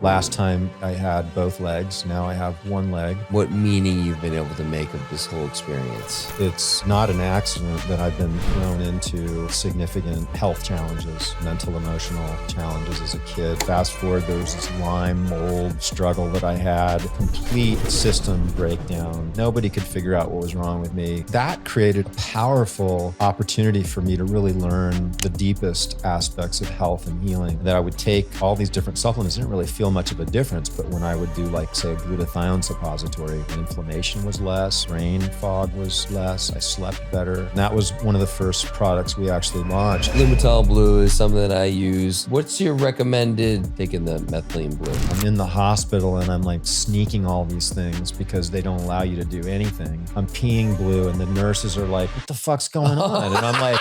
Last time I had both legs. Now I have one leg. What meaning you've been able to make of this whole experience? It's not an accident that I've been thrown into significant health challenges, mental, emotional challenges as a kid. Fast forward, there was this Lyme mold struggle that I had, complete system breakdown. Nobody could figure out what was wrong with me. That created a powerful opportunity for me to really learn the deepest aspects of health and healing. That I would take all these different supplements. I didn't really feel much of a difference, but when I would do, like, say, a glutathione suppository, the inflammation was less, brain fog was less, I slept better. And that was one of the first products we actually launched. Lumital Blue is something that I use. What's your recommended taking the methylene blue? I'm in the hospital and I'm like sneaking all these things because they don't allow you to do anything. I'm peeing blue and the nurses are like, what the fuck's going on? And I'm like,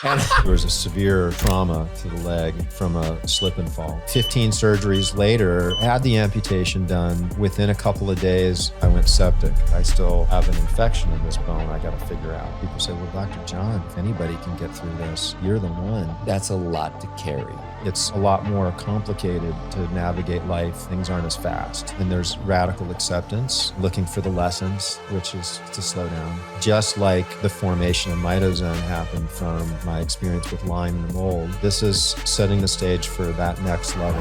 and there was a severe trauma to the leg from a slip and fall. 15 surgeries later, I had the amputation done. Within a couple of days, I went septic. I still have an infection in this bone I got to figure out. People say, well, Dr. John, if anybody can get through this, you're the one. That's a lot to carry. It's a lot more complicated to navigate life. Things aren't as fast. And there's radical acceptance, looking for the lessons, which is to slow down. Just like the formation of mitozen happened from my experience with Lyme and mold, this is setting the stage for that next level.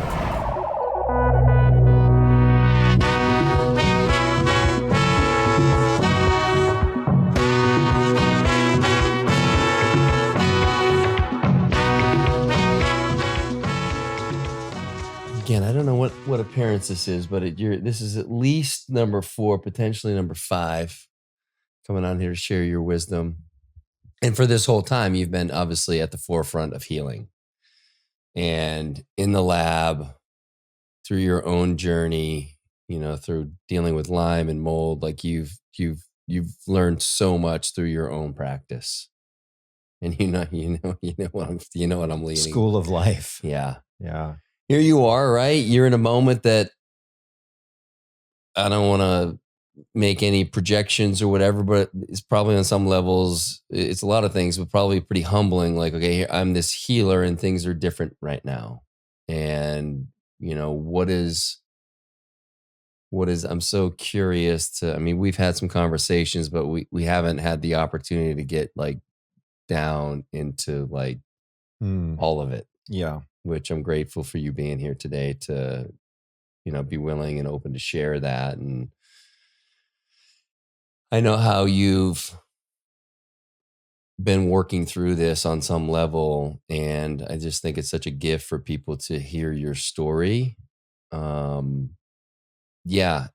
Again, I don't know what appearance this is, but this is at least number 4, potentially number 5, coming on here to share your wisdom. And for this whole time, you've been obviously at the forefront of healing. And in the lab, through your own journey, through dealing with Lyme and mold, like you've learned so much through your own practice. And you know what I'm leading. School of life. Yeah. Yeah. Here you are, right? You're in a moment that I don't want to make any projections or whatever, but it's probably on some levels, it's a lot of things, but probably pretty humbling. Like, okay, here, I'm this healer and things are different right now. And, what is, I'm so curious we've had some conversations, but we haven't had the opportunity to get like down into like all of it. Yeah. Which I'm grateful for you being here today to, be willing and open to share that. And I know how you've been working through this on some level. And I just think it's such a gift for people to hear your story. Yeah.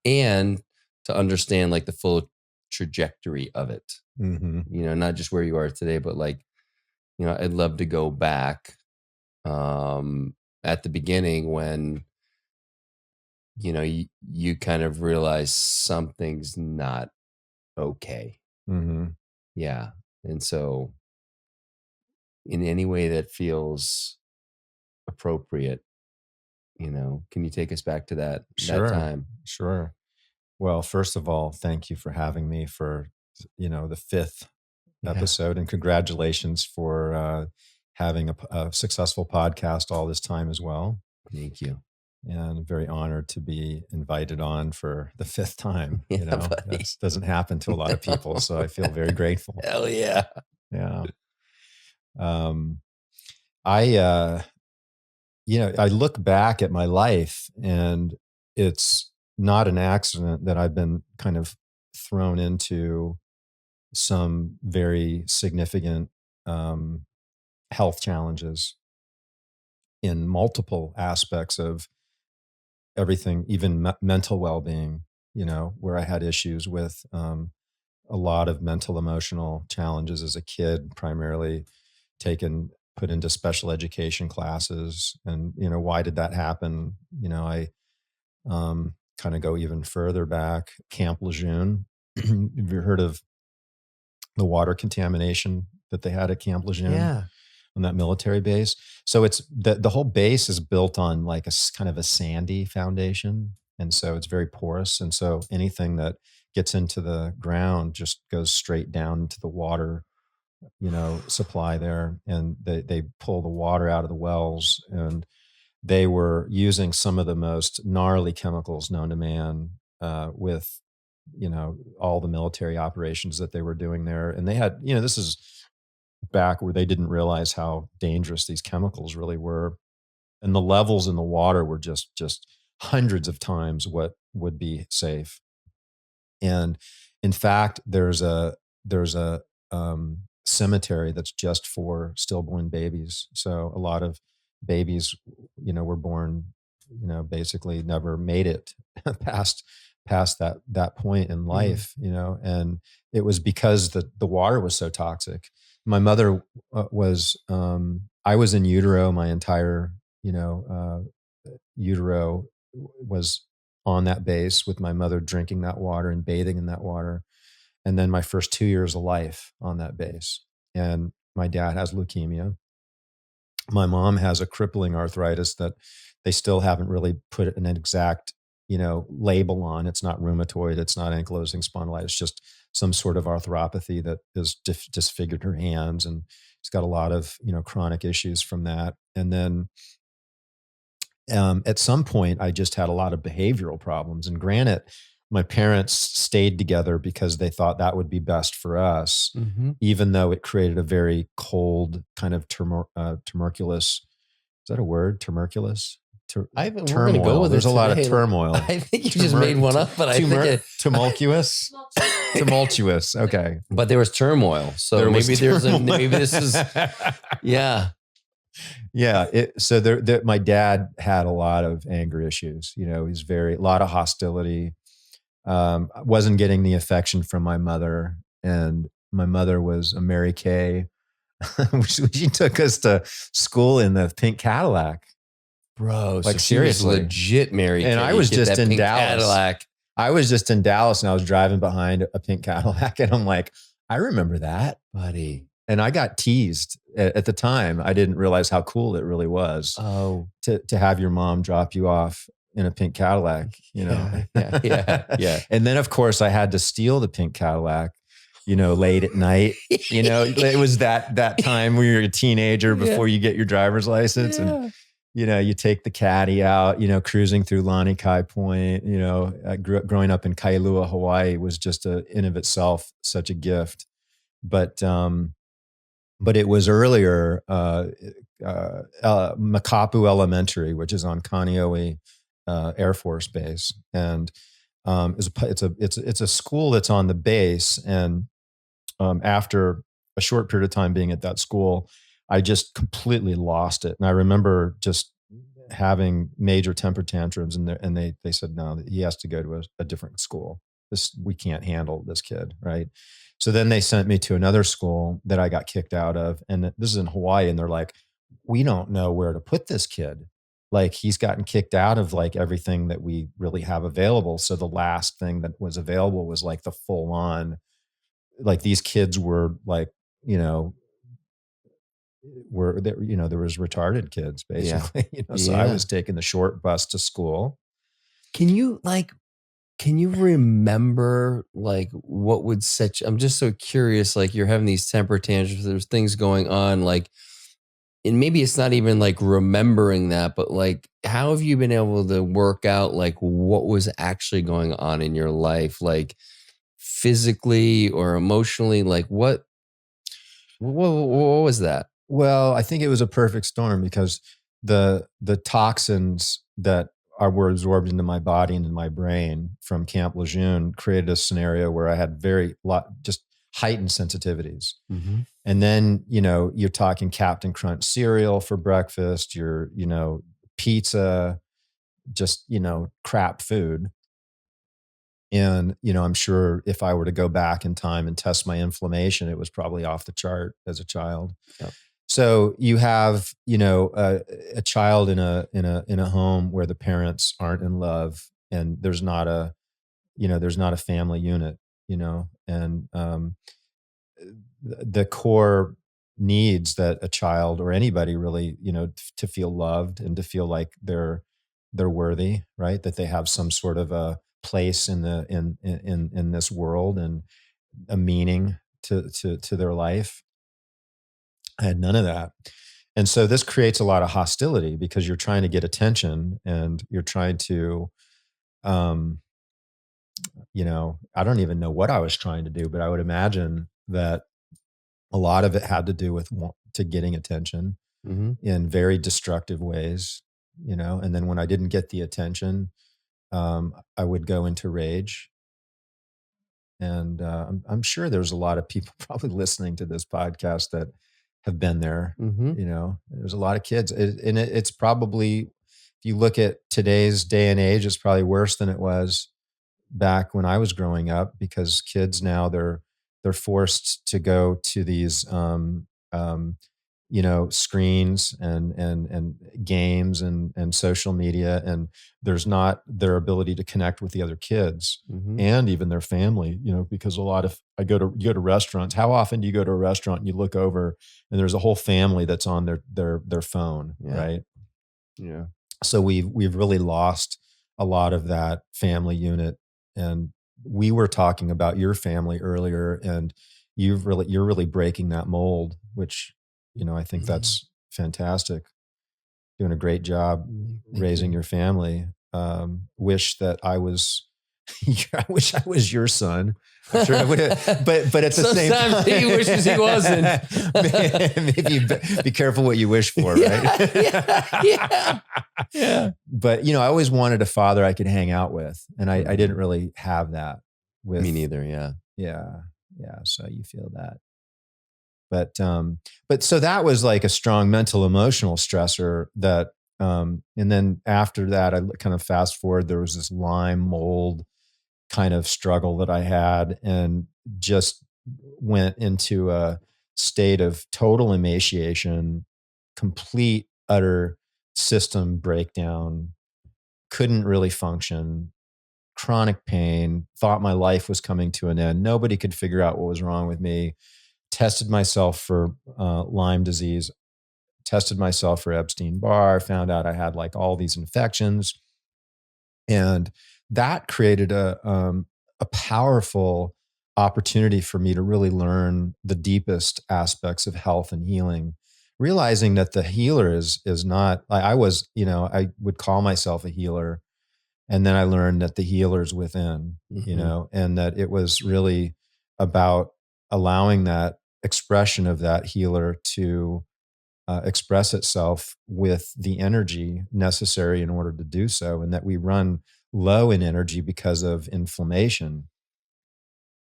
And to understand like the full trajectory of it, not just where you are today, but like, I'd love to go back at the beginning when, you kind of realize something's not okay. Yeah. And so in any way that feels appropriate, can you take us back to that time? Sure. Well, first of all, thank you for having me for, the 5th episode, and congratulations for having a successful podcast all this time as well. Thank you. And I'm very honored to be invited on for the 5th time. That doesn't happen to a lot of people. So I feel very grateful. Hell yeah. Yeah. I look back at my life and it's not an accident that I've been kind of thrown into some very significant health challenges in multiple aspects of everything, even mental well-being, where I had issues with a lot of mental, emotional challenges as a kid, primarily put into special education classes. And, why did that happen? I kind of go even further back. Camp Lejeune. Have you heard of the water contamination that they had at Camp Lejeune? Yeah. On that military base. So it's the whole base is built on like a kind of a sandy foundation. And so it's very porous. And so anything that gets into the ground just goes straight down into the water, supply there. And they pull the water out of the wells. And they were using some of the most gnarly chemicals known to man, with, all the military operations that they were doing there. And they had, this is back where they didn't realize how dangerous these chemicals really were. And the levels in the water were just hundreds of times what would be safe. And in fact, there's a cemetery that's just for stillborn babies. So a lot of babies, were born, basically never made it past that point in Mm. life, and it was because the water was so toxic. My mother was I was in utero my entire, utero was on that base with my mother drinking that water and bathing in that water. And then my first 2 years of life on that base. And my dad has leukemia. My mom has a crippling arthritis that they still haven't really put an exact, label on. It's not rheumatoid. It's not ankylosing spondylitis. Just some sort of arthropathy that has disfigured her hands. And she's got a lot of, chronic issues from that. And then at some point, I just had a lot of behavioral problems. And granted, my parents stayed together because they thought that would be best for us, Mm-hmm. even though it created a very cold kind of tumultuous. Is that a word? Tumultuous? We're going to go Turmoil. with There's it a lot of today. turmoil. I think you just made one up, but I think tumultuous. Tumultuous. Okay. But there was turmoil. So maybe maybe this is, yeah. Yeah. So my dad had a lot of anger issues. He's a lot of hostility. Wasn't getting the affection from my mother. And my mother was a Mary Kay. She took us to school in the pink Cadillac. Bro, Like, so seriously. legit Mary Kay. And I was just in Dallas. Cadillac. I was just in Dallas and I was driving behind a pink Cadillac. And I'm like, I remember that, buddy. And I got teased at the time. I didn't realize how cool it really was. Oh, to have your mom drop you off in a pink Cadillac, Yeah. And then of course I had to steal the pink Cadillac, late at night. It was that time where you're a teenager before you get your driver's license. And you take the caddy out, cruising through Lani Kai Point. Growing up in Kailua, Hawaii was just in of itself such a gift. But it was earlier, Makapu Elementary, which is on Kaneohe Air Force Base, and it's a school that's on the base. And after a short period of time being at that school, I just completely lost it. And I remember just having major temper tantrums, and they said, no, he has to go to a different school. We can't handle this kid, right? So then they sent me to another school that I got kicked out of. And this is in Hawaii. And they're like, we don't know where to put this kid. Like, he's gotten kicked out of like everything that we really have available. So the last thing that was available was like the full on, like, these kids were like, there was retarded kids basically. So I was taking the short bus to school. Can you remember like what would I'm just so curious, like you're having these temper tantrums, there's things going on, like, and maybe it's not even like remembering that, but like, how have you been able to work out like what was actually going on in your life, like physically or emotionally? Like what was that? Well, I think it was a perfect storm because the toxins that were absorbed into my body and in my brain from Camp Lejeune created a scenario where I had just heightened sensitivities. Mm-hmm. And then, you're talking Captain Crunch cereal for breakfast, your, pizza, just, crap food. And, I'm sure if I were to go back in time and test my inflammation, it was probably off the chart as a child. Yep. So you have, a child in a home where the parents aren't in love, and there's not a family unit, and the core needs that a child or anybody really, to feel loved and to feel like they're worthy, right? That they have some sort of a place in this world and a meaning to their life. I had none of that. And so this creates a lot of hostility because you're trying to get attention and you're trying to, um, I don't even know what I was trying to do, but I would imagine that a lot of it had to do with to getting attention Mm-hmm. in very destructive ways, and then when I didn't get the attention, I would go into rage. And I'm sure there's a lot of people probably listening to this podcast that have been there. Mm-hmm. There's a lot of kids, it's probably, if you look at today's day and age, it's probably worse than it was back when I was growing up, because kids now they're forced to go to these screens and games and social media, and there's not their ability to connect with the other kids Mm-hmm. and even their family, because a lot of you go to restaurants. How often do you go to a restaurant and you look over and there's a whole family that's on their phone, Yeah. right? Yeah. So we've really lost a lot of that family unit. And we were talking about your family earlier, and you're really breaking that mold, which, I think that's fantastic. Doing a great job Thank raising you. your family. Wish that I was I wish I was your son. I'm sure I would have, but at the same time, Sometimes he wishes he wasn't. Maybe be careful what you wish for, right? Yeah. But I always wanted a father I could hang out with, and I didn't really have that with Me neither. Yeah. yeah. So you feel that, but so that was like a strong mental emotional stressor that, and then after that, I kind of fast forward. There was this Lyme mold kind of struggle that I had, and just went into a state of total emaciation, complete, utter system breakdown, couldn't really function, chronic pain, thought my life was coming to an end. Nobody could figure out what was wrong with me. Tested myself for Lyme disease, tested myself for Epstein-Barr, found out I had like all these infections. And that created a powerful opportunity for me to really learn the deepest aspects of health and healing, realizing that the healer is not, I was, I would call myself a healer. And then I learned that the healer's within, Mm-hmm. and that it was really about allowing that expression of that healer to express itself with the energy necessary in order to do so, and that we run low in energy because of inflammation.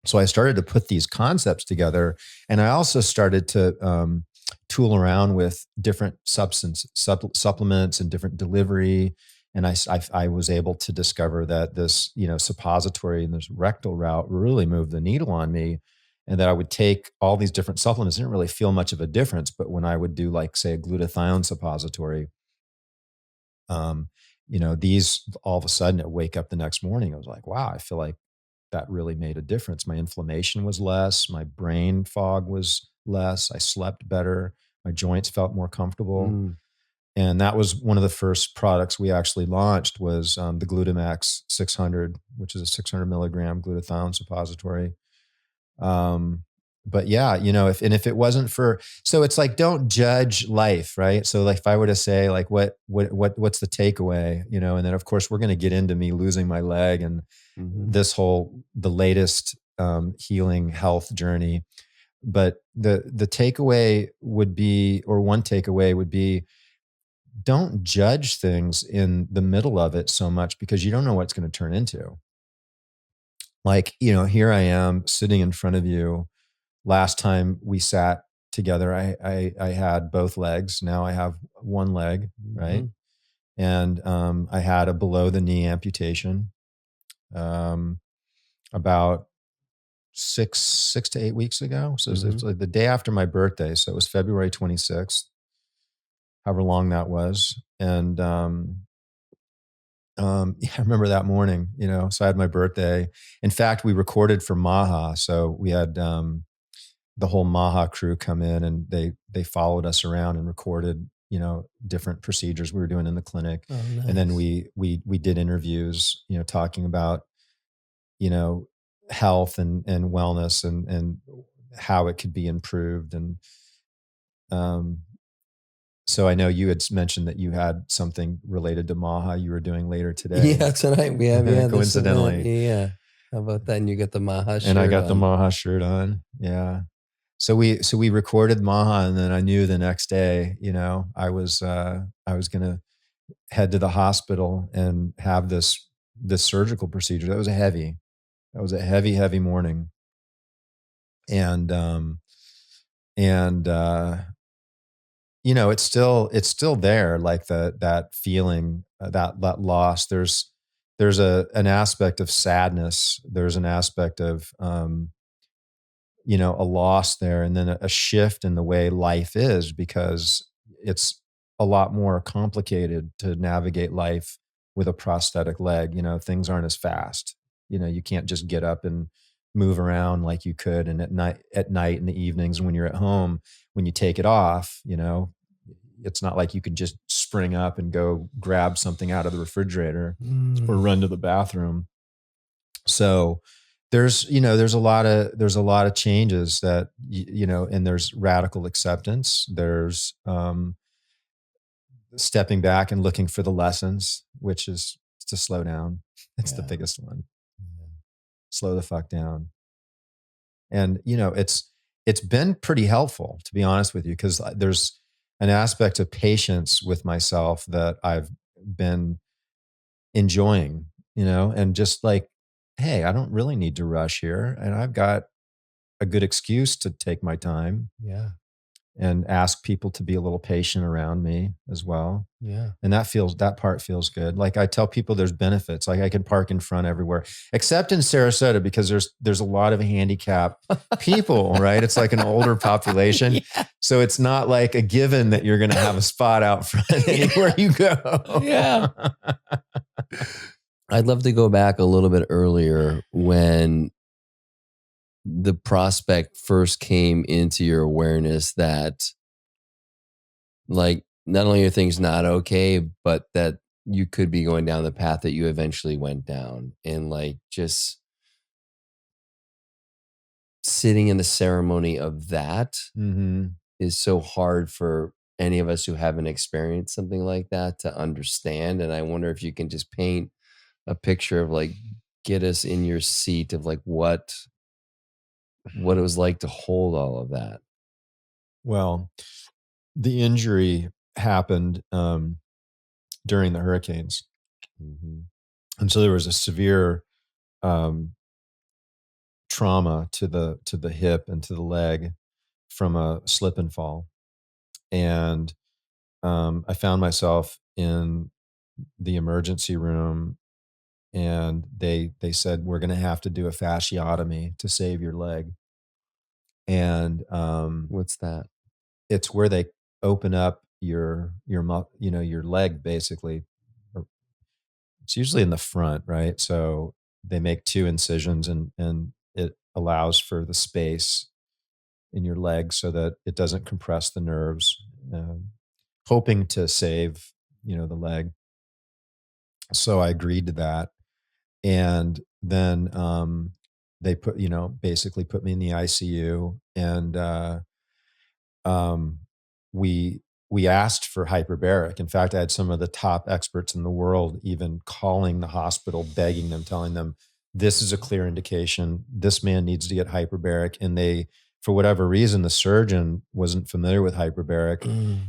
So I started to put these concepts together, and I also started to tool around with different supplements and different delivery. And I was able to discover that this, suppository and this rectal route really moved the needle on me, and that I would take all these different supplements. I didn't really feel much of a difference, but when I would do, like, say, a glutathione suppository, um, these, all of a sudden, I wake up the next morning, I was like, wow, I feel like that really made a difference. My inflammation was less, my brain fog was less, I slept better, my joints felt more comfortable. Mm. And that was one of the first products we actually launched, was the Glutamax 600, which is a 600 milligram glutathione suppository. But yeah, if it wasn't for, so it's like, don't judge life, right? So like, if I were to say like, what's the takeaway, and then of course we're going to get into me losing my leg and Mm-hmm. the latest healing health journey. But the takeaway would be, or one takeaway would be, don't judge things in the middle of it so much, because you don't know what it's going to turn into. Like, here I am sitting in front of you. Last time we sat together, I had both legs. Now I have one leg, right? Mm-hmm. And I had a below the knee amputation um, about six to 8 weeks ago. So it's like the day after my birthday. So it was February 26th, however long that was. And yeah, I remember that morning, so I had my birthday. In fact, we recorded for Maha. So we had the whole Maha crew come in, and they followed us around and recorded, different procedures we were doing in the clinic. Oh, nice. And then we did interviews, talking about, health and wellness and how it could be improved. And So I know you had mentioned that you had something related to Maha you were doing later today. Yeah, tonight we have this event. Coincidentally. Yeah. How about that? And you got the Maha And I shirt got the on. Maha shirt on. Yeah. So we recorded Maha, and then I knew the next day, I was gonna head to the hospital and have this surgical procedure. That was a heavy, heavy morning. And and it's still there, like that feeling, that loss. There's an aspect of sadness. There's an aspect of a loss there, and then a shift in the way life is, because it's a lot more complicated to navigate life with a prosthetic leg. Things aren't as fast. You can't just get up and move around like you could. And at night in the evenings when you're at home, when you take it off, it's not like you can just spring up and go grab something out of the refrigerator or run to the bathroom. So there's a lot of changes that and there's radical acceptance. There's stepping back and looking for the lessons, which is to slow down. It's the biggest one. Yeah. Slow the fuck down. And it's been pretty helpful, to be honest with you, because there's an aspect of patience with myself that I've been enjoying, and just like, hey, I don't really need to rush here, and I've got a good excuse to take my time Yeah. and ask people to be a little patient around me as well. Yeah. And that part feels good. Like, I tell people there's benefits. Like, I can park in front everywhere, except in Sarasota, because there's a lot of handicapped people, right? It's like an older population. Yeah. So it's not like a given that you're going to have a spot out front anywhere you go. Yeah. I'd love to go back a little bit earlier when the prospect first came into your awareness that, like, not only are things not okay, but that you could be going down the path that you eventually went down. And like, just sitting in the ceremony of that Mm-hmm. is so hard for any of us who haven't experienced something like that to understand. And I wonder if you can just paint a picture of, like, get us in your seat of like what it was like to hold all of that. Well, the injury happened during the hurricanes. Mm-hmm. And so there was a severe um, trauma to the hip and to the leg from a slip and fall. And I found myself in the emergency room, and they said, we're going to have to do a fasciotomy to save your leg. And What's that? it's where they open up your leg, basically. It's usually in the front, right? So they make two incisions, and it allows for the space in your leg so that it doesn't compress the nerves, hoping to save, the leg. So I agreed to that. And then they basically put me in the ICU, and um, we we asked for hyperbaric. In fact, I had some of the top experts in the world even calling the hospital, begging them, telling them, this is a clear indication. This man needs to get hyperbaric. And they, for whatever reason, the surgeon wasn't familiar with hyperbaric,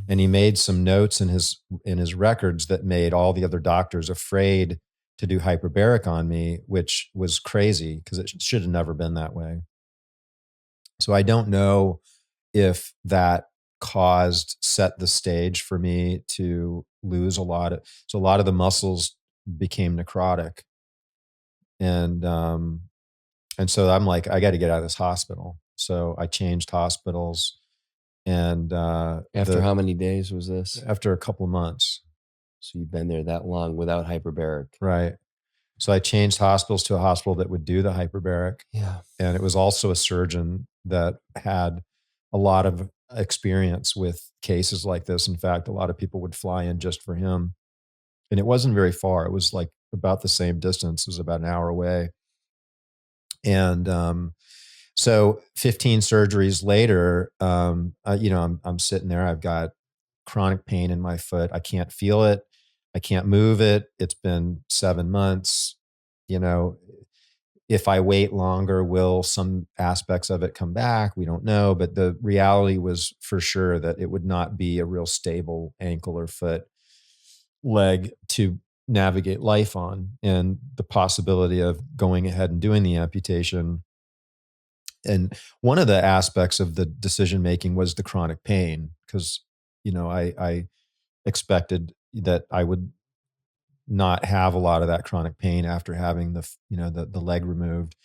and he made some notes in his records that made all the other doctors afraid to do hyperbaric on me, which was crazy because it should have never been that way. So I don't know if that set the stage for me to lose so a lot of the muscles became necrotic. And so I'm like, I got to get out of this hospital. So I changed hospitals, and After how many days was this? after a couple of months. So you've been there that long without hyperbaric. Right. So I changed hospitals to a hospital that would do the hyperbaric. Yeah. And it was also a surgeon that had a lot of experience with cases like this. In fact, a lot of people would fly in just for him. And it wasn't very far. It was like about the same distance. It was about an hour away. And so 15 surgeries later, I'm sitting there. I've got chronic pain in my foot. I can't feel it. I can't move it. It's been 7 months. You know, if I wait longer, will some aspects of it come back? We don't know. But the reality was for sure that it would not be a real stable ankle or foot, leg to navigate life on. And the possibility of going ahead and doing the amputation. And one of the aspects of the decision making was the chronic pain, because, I expected that I would not have a lot of that chronic pain after having the leg removed.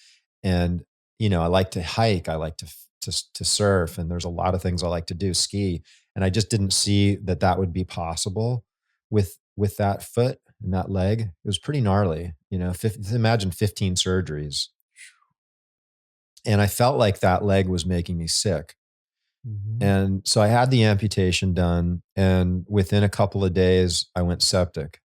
And, I like to hike. I like to surf, and there's a lot of things I like to do, ski. And I just didn't see that that would be possible with that foot and that leg. It was pretty gnarly, imagine 15 surgeries. And I felt like that leg was making me sick. Mm-hmm. And so I had the amputation done, and within a couple of days I went septic.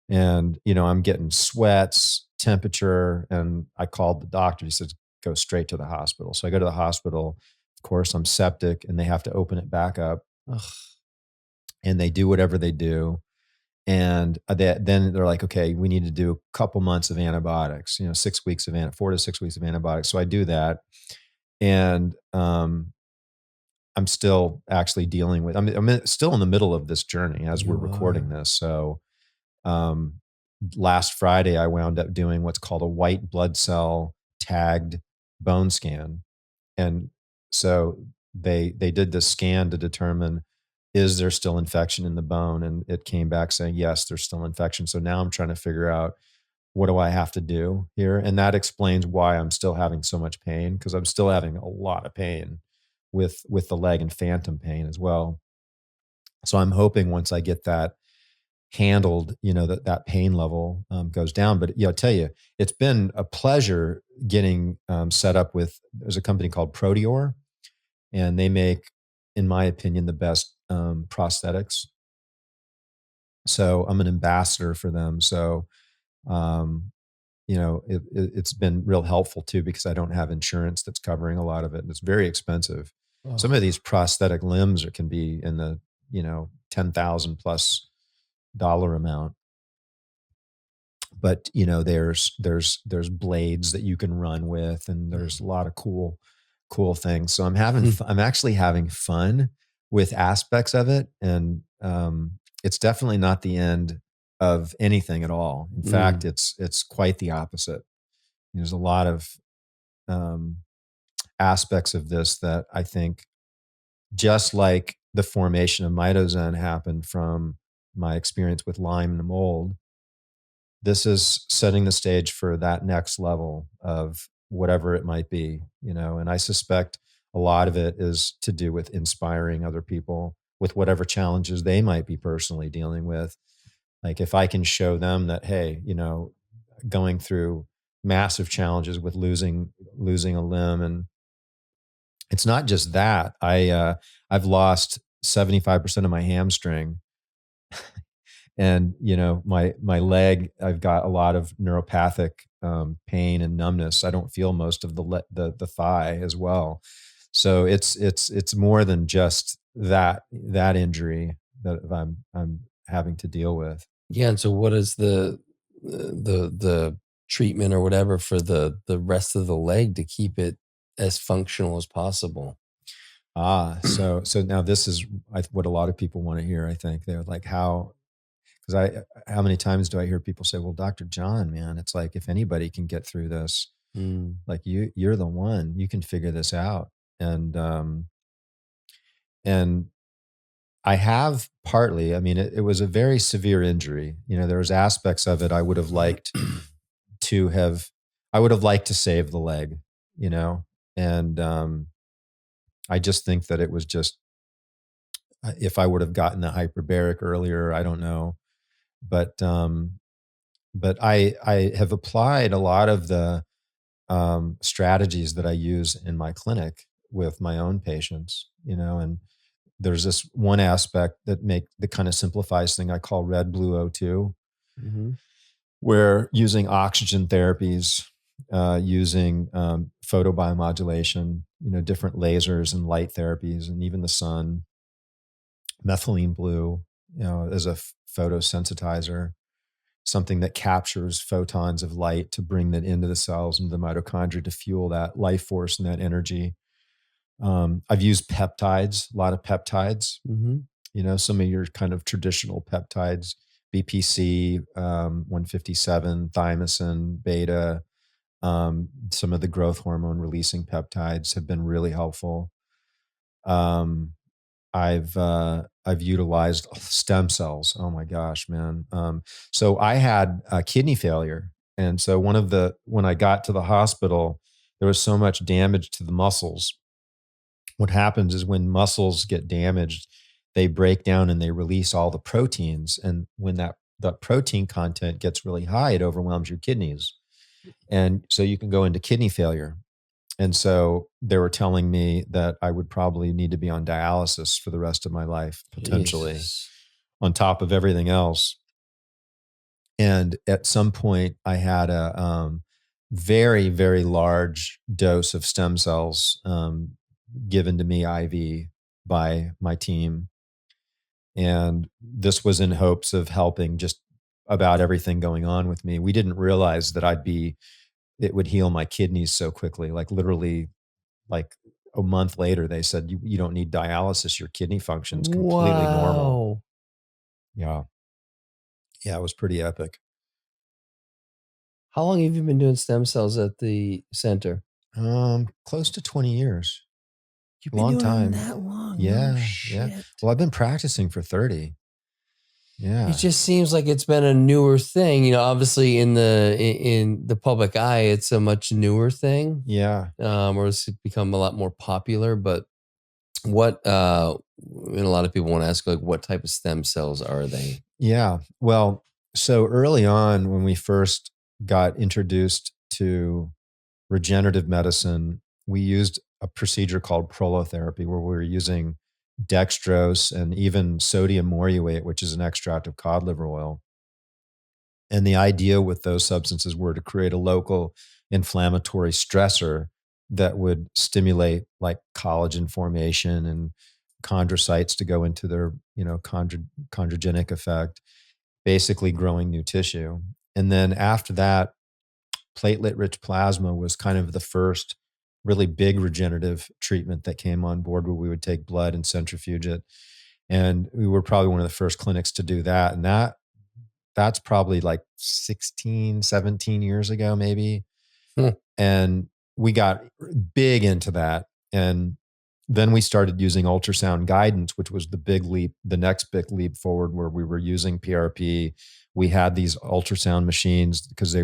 And, I'm getting sweats, temperature, and I called the doctor. He said, go straight to the hospital. So I go to the hospital. Of course, I'm septic, and they have to open it back up. Ugh. And they do whatever they do. And then they're like, okay, we need to do a couple months of antibiotics, 6 weeks of 4 to 6 weeks of antibiotics. So I do that. And I'm still actually dealing with, I'm still in the middle of this journey as we're recording this. So last Friday, I wound up doing what's called a white blood cell tagged bone scan. And so they did this scan to determine, is there still infection in the bone? And it came back saying, yes, there's still infection. So now I'm trying to figure out, what do I have to do here? And that explains why I'm still having so much pain, because I'm still having a lot of pain with the leg, and phantom pain as well. So I'm hoping once I get that handled, that pain level goes down. But I'll tell you, it's been a pleasure getting set up with, there's a company called Proteor, and they make, in my opinion, the best prosthetics. So I'm an ambassador for them. So, it's been real helpful too, because I don't have insurance that's covering a lot of it. And it's very expensive. Oh. Some of these prosthetic limbs can be in the, 10,000 plus dollar amount. But, there's blades that you can run with, and there's a lot of cool things. So I'm actually having fun with aspects of it. And it's definitely not the end of anything at all. In fact, it's quite the opposite. There's a lot of aspects of this that I think, just like the formation of mitozen happened from my experience with Lyme and mold, this is setting the stage for that next level of whatever it might be, and I suspect a lot of it is to do with inspiring other people with whatever challenges they might be personally dealing with. Like, if I can show them that, hey, going through massive challenges with losing a limb, and it's not just that. I've lost 75% of my hamstring. And, my leg, I've got a lot of neuropathic pain and numbness. I don't feel most of the thigh as well. So it's more than just that injury that I'm having to deal with. Yeah. And so what is the treatment or whatever for the rest of the leg to keep it as functional as possible? So now this is what a lot of people want to hear. I think they're like, how many times do I hear people say, well, Dr. John, man, it's like, if anybody can get through this, like you're the one, you can figure this out. And I have partly, I mean, it was a very severe injury. There was aspects of it I would have liked to save the leg, and I just think that it was just, if I would have gotten the hyperbaric earlier, I don't know. But I have applied a lot of the strategies that I use in my clinic with my own patients, and there's this one aspect that kind of simplifies thing I call red, blue, O2, where using oxygen therapies, using photobiomodulation, different lasers and light therapies, and even the sun, methylene blue, as a photosensitizer, something that captures photons of light to bring that into the cells, into the mitochondria, to fuel that life force and that energy. I've used peptides, a lot of peptides, Mm-hmm. some of your kind of traditional peptides, BPC, 157, thymosin, beta, some of the growth hormone releasing peptides have been really helpful. Um, I've utilized stem cells. Oh my gosh, man. So I had kidney failure, and so when I got to the hospital, there was so much damage to the muscles. What happens is when muscles get damaged, they break down and they release all the proteins, and when that protein content gets really high, it overwhelms your kidneys, and so you can go into kidney failure. And so they were telling me that I would probably need to be on dialysis for the rest of my life, potentially, Jesus. on top of everything else. And at some point, I had a very, very large dose of stem cells given to me IV by my team. And this was in hopes of helping just about everything going on with me. We didn't realize that it would heal my kidneys so quickly, like literally like a month later, they said, you don't need dialysis. Your kidney function's completely normal. Wow. Yeah. Yeah. It was pretty epic. How long have you been doing stem cells at the center? Close to 20 years. You've been Long doing them time. that long? No Yeah. Yeah. shit. Well, I've been practicing for 30. It Yeah. just seems like it's been a newer thing. Obviously in the public eye, it's a much newer thing. Yeah. Or it's become a lot more popular. But what and a lot of people want to ask, like, what type of stem cells are they? Yeah. Well, so early on, when we first got introduced to regenerative medicine, we used a procedure called prolotherapy, where we were using dextrose and even sodium moruate, which is an extract of cod liver oil. And the idea with those substances were to create a local inflammatory stressor that would stimulate like collagen formation and chondrocytes to go into their, chondrogenic effect, basically growing new tissue. And then after that, platelet rich plasma was kind of the first really big regenerative treatment that came on board, where we would take blood and centrifuge it. And we were probably one of the first clinics to do that. And that's probably like 16, 17 years ago, maybe. Hmm. And we got big into that. And then we started using ultrasound guidance, which was the next big leap forward, where we were using PRP. We had these ultrasound machines because they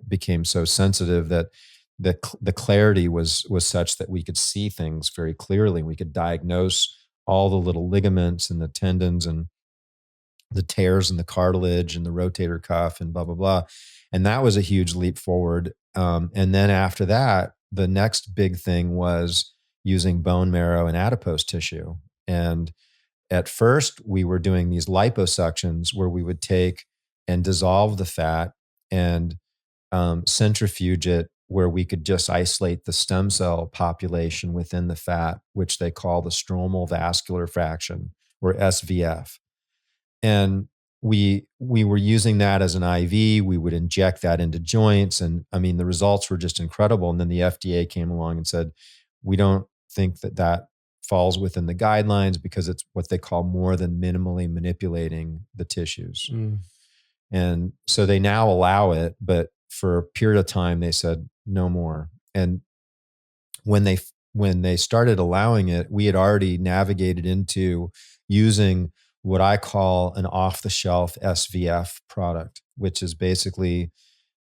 became so sensitive that the clarity was such that we could see things very clearly. We could diagnose all the little ligaments and the tendons and the tears in the cartilage and the rotator cuff and blah, blah, blah. And that was a huge leap forward. And then after that, the next big thing was using bone marrow and adipose tissue. And at first, we were doing these liposuctions where we would take and dissolve the fat and centrifuge it, where we could just isolate the stem cell population within the fat, which they call the stromal vascular fraction, or SVF. And we were using that as an IV. We would inject that into joints. And I mean, the results were just incredible. And then the FDA came along and said, we don't think that falls within the guidelines because it's what they call more than minimally manipulating the tissues. Mm. And so they now allow it, but for a period of time, they said no more. And when they started allowing it, we had already navigated into using what I call an off-the-shelf SVF product, which is basically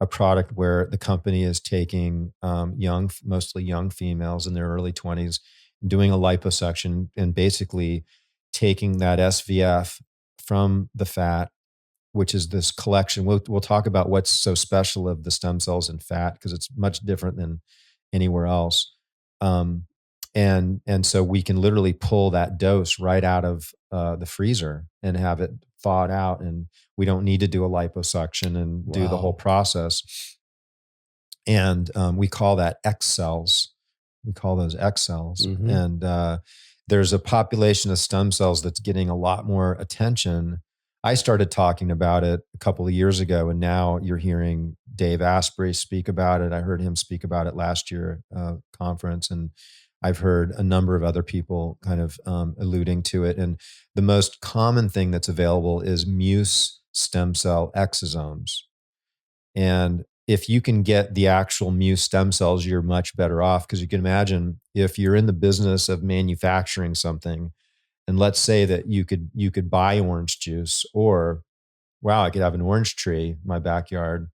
a product where the company is taking mostly young females in their early 20s, doing a liposuction and basically taking that SVF from the fat, which is this collection. We'll talk about what's so special of the stem cells in fat, because it's much different than anywhere else. And so we can literally pull that dose right out of the freezer and have it thawed out, and we don't need to do a liposuction and do the whole process. And we call that X cells. We call those X cells. Mm-hmm. And there's a population of stem cells that's getting a lot more attention. I started talking about it a couple of years ago, and now you're hearing Dave Asprey speak about it. I heard him speak about it last year conference, and I've heard a number of other people kind of alluding to it. And the most common thing that's available is Muse stem cell exosomes. And if you can get the actual Muse stem cells, you're much better off, because you can imagine if you're in the business of manufacturing something, and let's say that you could buy orange juice, or wow, I could have an orange tree in my backyard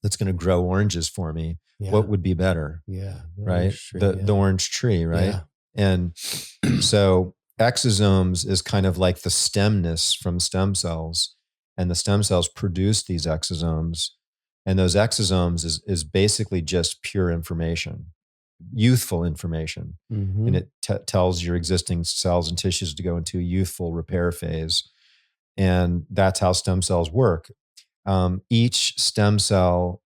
that's going to grow oranges for me. Yeah. What would be better? Yeah. Right. The orange tree. Right. Yeah. And so exosomes is kind of like the stemness from stem cells, and the stem cells produce these exosomes, and those exosomes is basically just pure information, youthful information. Mm-hmm. And it tells your existing cells and tissues to go into a youthful repair phase. And that's how stem cells work. Each stem cell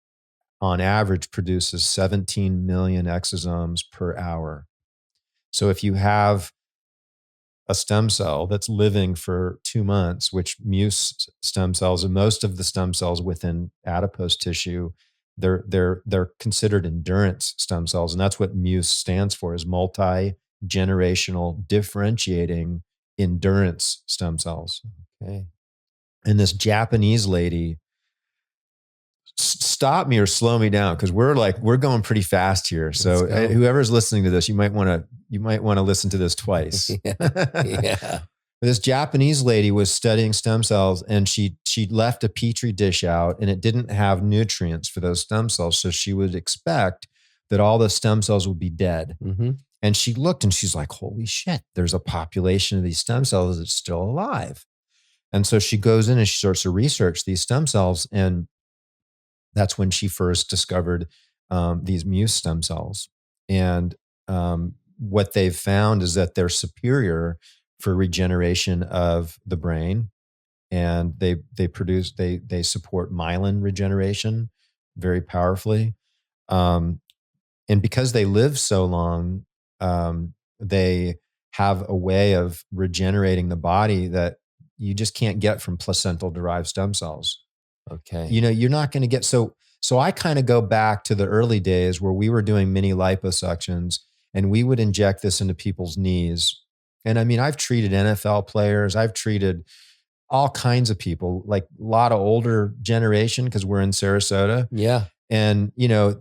on average produces 17 million exosomes per hour. So if you have a stem cell that's living for 2 months, which Muse stem cells, and most of the stem cells within adipose tissue, they're considered endurance stem cells. And that's what Muse stands for, is multi-generational differentiating endurance stem cells. Okay. And this Japanese lady, stop me or slow me down, because we're going pretty fast here. So whoever's listening to this, you might want to listen to this twice. Yeah. This Japanese lady was studying stem cells, and she left a petri dish out, and it didn't have nutrients for those stem cells. So she would expect that all the stem cells would be dead. Mm-hmm. And she looked, and she's like, holy shit, there's a population of these stem cells that's still alive. And so she goes in and she starts to research these stem cells, and that's when she first discovered these Muse stem cells. And what they've found is that they're superior for regeneration of the brain, and they support myelin regeneration very powerfully. And because they live so long, they have a way of regenerating the body that you just can't get from placental derived stem cells. Okay. You're not going to get, so I kind of go back to the early days where we were doing mini liposuctions, and we would inject this into people's knees. And I mean, I've treated NFL players, I've treated all kinds of people, like a lot of older generation, because we're in Sarasota. Yeah. And,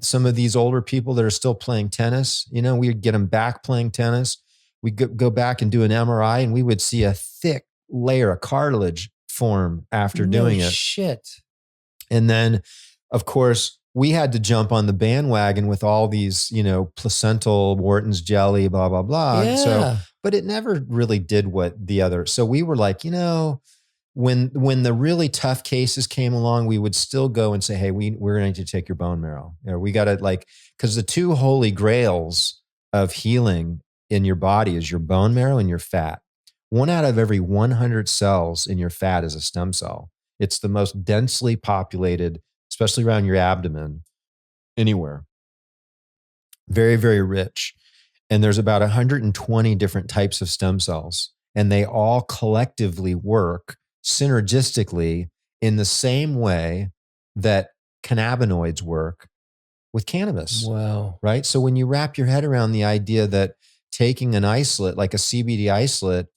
some of these older people that are still playing tennis, we'd get them back playing tennis. We go back and do an MRI, and we would see a thick layer of cartilage form after doing it. Shit. And then, of course, we had to jump on the bandwagon with all these, placental Wharton's jelly, blah, blah, blah. Yeah. So, but it never really did what the other. So we were like, when the really tough cases came along, we would still go and say, hey, we're going to take your bone marrow. We got to, because the two holy grails of healing in your body is your bone marrow and your fat. 1 out of every 100 cells in your fat is a stem cell. It's the most densely populated, especially around your abdomen, anywhere. Very, very rich. And there's about 120 different types of stem cells, and they all collectively work synergistically in the same way that cannabinoids work with cannabis. Wow. Right? So when you wrap your head around the idea that taking an isolate, like a CBD isolate,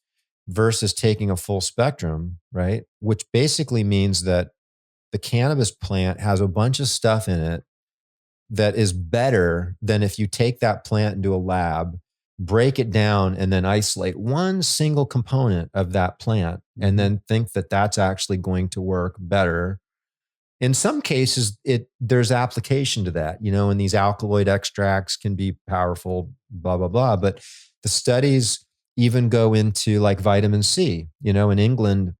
versus taking a full spectrum, right? Which basically means that the cannabis plant has a bunch of stuff in it that is better than if you take that plant into a lab, break it down, and then isolate one single component of that plant, and then think that that's actually going to work better. In some cases, there's application to that, and these alkaloid extracts can be powerful, blah, blah, blah. But the studies even go into like vitamin C. In England,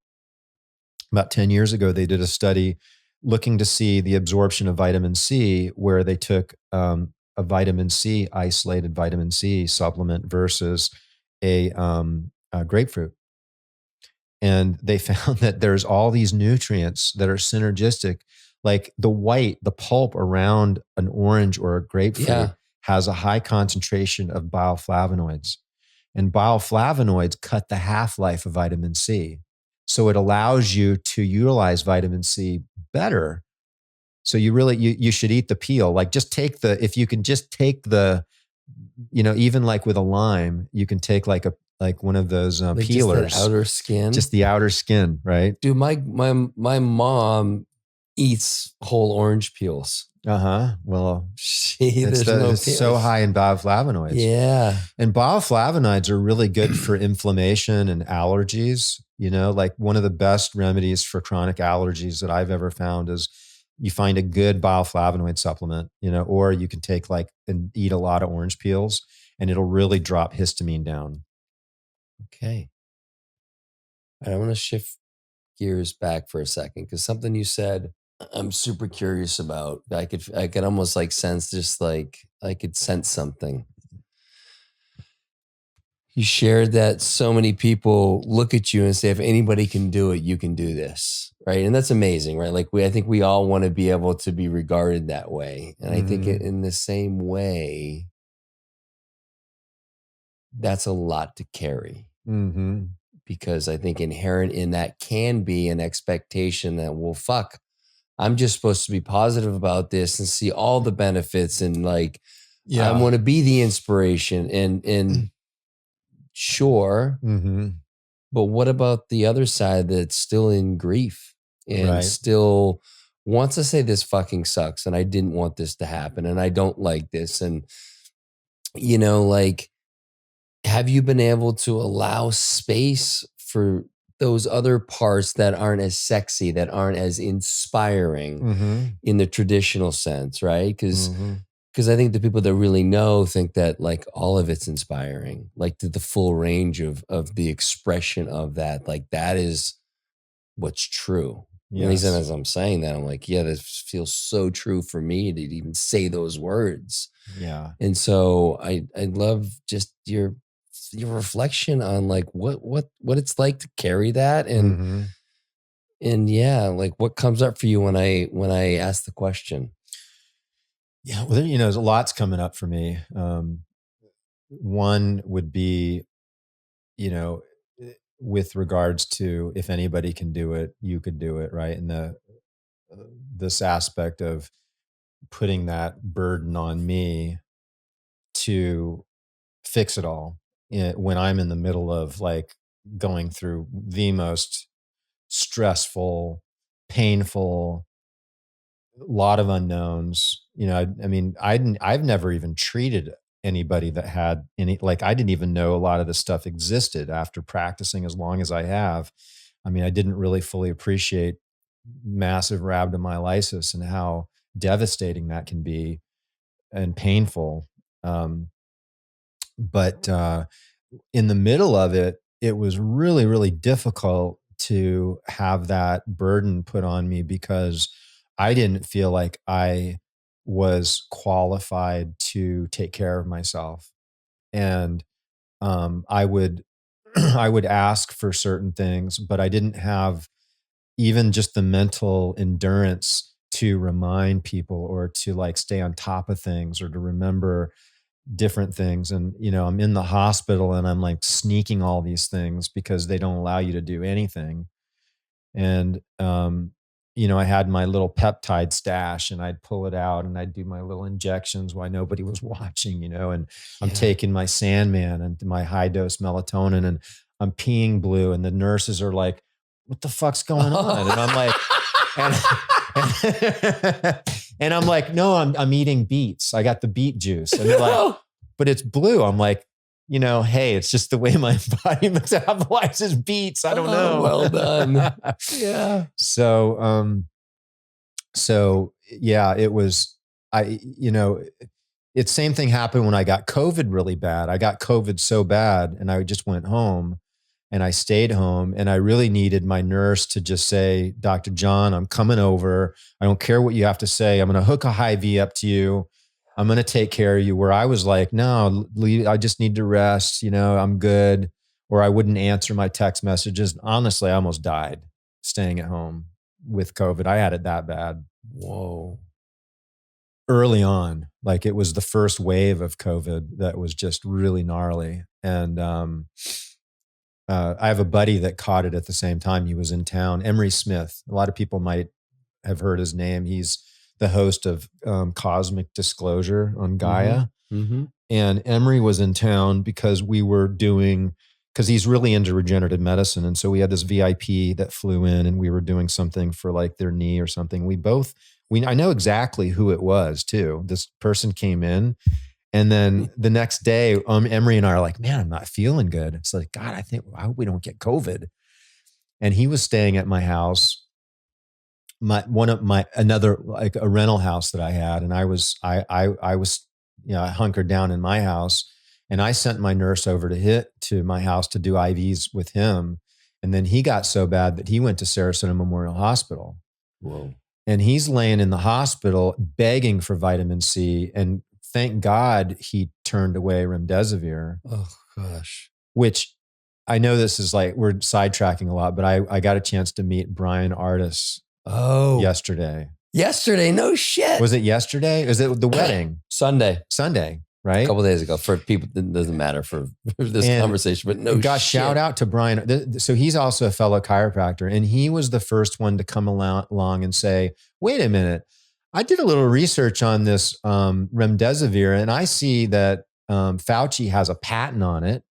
about 10 years ago, they did a study looking to see the absorption of vitamin C, where they took a isolated vitamin C supplement versus a grapefruit. And they found that there's all these nutrients that are synergistic, like the pulp around an orange or a grapefruit has a high concentration of bioflavonoids. And bioflavonoids cut the half-life of vitamin C. So it allows you to utilize vitamin C better. So you should eat the peel. Like just take if you can just take even like with a lime, you can take like one of those Like peelers. just that outer skin. Just the outer skin, right? Dude, my mom eats whole orange peels. Well, it's so high in bioflavonoids. Yeah. And bioflavonoids are really good for inflammation and allergies. Like one of the best remedies for chronic allergies that I've ever found is you find a good bioflavonoid supplement, or you can take and eat a lot of orange peels and it'll really drop histamine down. Okay. All right, I want to shift gears back for a second because something you said I'm super curious about. I could almost sense I could sense something. You shared that so many people look at you and say, if anybody can do it, you can do this. Right. And that's amazing, right? I think we all want to be able to be regarded that way. And I think in the same way, that's a lot to carry. Mm-hmm. Because I think inherent in that can be an expectation that, well, fuck, I'm just supposed to be positive about this and see all the benefits and I want to be the inspiration and sure. Mm-hmm. But what about the other side that's still in grief and still wants to say this fucking sucks and I didn't want this to happen and I don't like this. And, have you been able to allow space for those other parts that aren't as sexy, that aren't as inspiring in the traditional sense, right? Because I think the people that really know think that all of it's inspiring, the full range of the expression of that, that is what's true. Yes. The reason as I'm saying that, I'm this feels so true for me to even say those words. Yeah. And so I love just your reflection on what it's like to carry that and what comes up for you when I ask the question. Yeah, well, there's a lot's coming up for me. One would be, with regards to if anybody can do it, you could do it, right? And this aspect of putting that burden on me to fix it all when I'm in the middle of going through the most stressful, painful, lot of unknowns. I've never even treated anybody that had any, I didn't even know a lot of this stuff existed after practicing as long as I have. I didn't really fully appreciate massive rhabdomyolysis and how devastating that can be and painful. But in the middle of it, it was really, really difficult to have that burden put on me because I didn't feel like I was qualified to take care of myself. And I would I would ask for certain things, but I didn't have even just the mental endurance to remind people or to stay on top of things or to remember different things. And, I'm in the hospital and I'm sneaking all these things because they don't allow you to do anything. And, I had my little peptide stash and I'd pull it out and I'd do my little injections while nobody was watching, and I'm taking my Sandman and my high dose melatonin and I'm peeing blue. And the nurses are like, what the fuck's going on? And I'm like, and I'm like, no, I'm eating beets. I got the beet juice. And they're like, but it's blue. I'm like, hey, it's just the way my body metabolizes beets. I don't know. Well done. Yeah. So yeah, it was, it's same thing happened when I got COVID really bad. I got COVID so bad and I just went home and I stayed home and I really needed my nurse to just say, Dr. John, I'm coming over. I don't care what you have to say. I'm going to hook a IV up to you. I'm going to take care of you. Where I was like, no, I just need to rest. I'm good. Or I wouldn't answer my text messages. Honestly, I almost died staying at home with COVID. I had it that bad. Whoa. Early on. Like it was the first wave of COVID that was just really gnarly. And I have a buddy that caught it at the same time. He was in town, Emery Smith. A lot of people might have heard his name. He's the host of Cosmic Disclosure on Gaia. Mm-hmm. And Emery was in town because because he's really into regenerative medicine. And so we had this VIP that flew in and we were doing something for like their knee or something. I know exactly who it was too. This person came in and then the next day, Emery and I are like, man, I'm not feeling good. It's like, God, I hope we don't get COVID. And he was staying at my house, another like a rental house that I had. And I was, I hunkered down in my house and I sent my nurse over to my house to do IVs with him. And then he got so bad that he went to Sarasota Memorial Hospital. Whoa. And he's laying in the hospital begging for vitamin C. And thank God he turned away remdesivir. Oh gosh. Which I know this is like, we're sidetracking a lot, but I got a chance to meet Brian Artis yesterday. Yesterday? No shit. Was it yesterday? Was it the wedding? Sunday, right? A couple of days ago. For people, it doesn't matter for this conversation, but no gosh, shit. Shout out to Brian. So he's also a fellow chiropractor, and he was the first one to come along and say, wait a minute, I did a little research on this remdesivir, and I see that Fauci has a patent on it,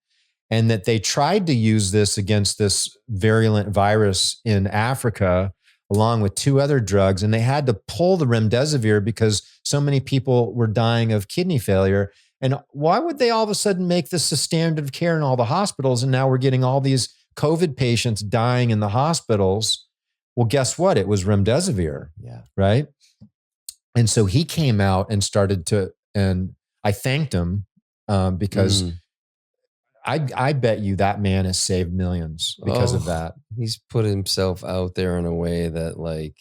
and that they tried to use this against this virulent virus in Africa, along with 2 other drugs. And they had to pull the remdesivir because so many people were dying of kidney failure. And why would they all of a sudden make this a standard of care in all the hospitals? And now we're getting all these COVID patients dying in the hospitals. Well, guess what? It was remdesivir. Yeah. Right. And so he came out and and I thanked him because I bet you that man has saved millions because of that. He's put himself out there in a way that, like,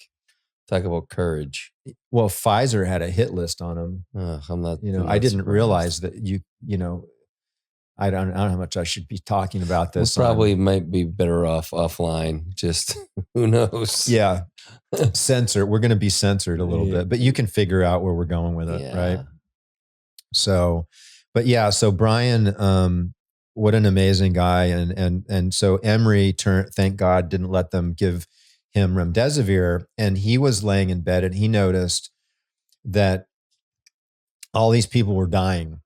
talk about courage. Well, Pfizer had a hit list on him. I'm not. I didn't realize that I don't know how much I should be talking about this. We probably might be better off offline. Just who knows? Yeah, we're going to be censored a little bit, but you can figure out where we're going with it, right? So, but yeah, so Brian. What an amazing guy. And so Emery thank God, didn't let them give him remdesivir. And he was laying in bed and he noticed that all these people were dying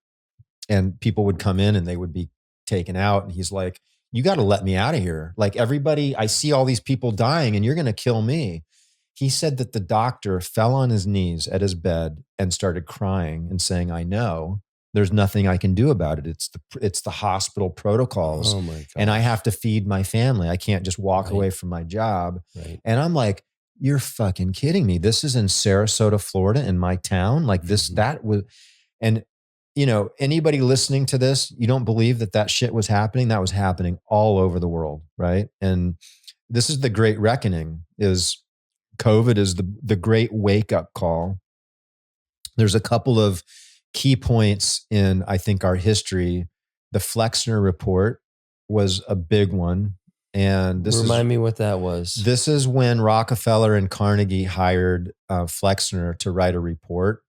and people would come in and they would be taken out. And he's like, you got to let me out of here. Like everybody, I see all these people dying and you're going to kill me. He said that the doctor fell on his knees at his bed and started crying and saying, I know. There's nothing I can do about it. It's the hospital protocols. Oh my God. And I have to feed my family. I can't just walk away from my job. Right. And I'm like, you're fucking kidding me. This is in Sarasota, Florida, in my town. Like this, that was, and anybody listening to this, you don't believe that shit was happening. That was happening all over the world. Right. And this is the great reckoning. Is COVID is the great wake up call. There's a couple of key points in, I think, our history. The Flexner report was a big one. And remind me what that was. This is when Rockefeller and Carnegie hired Flexner to write a report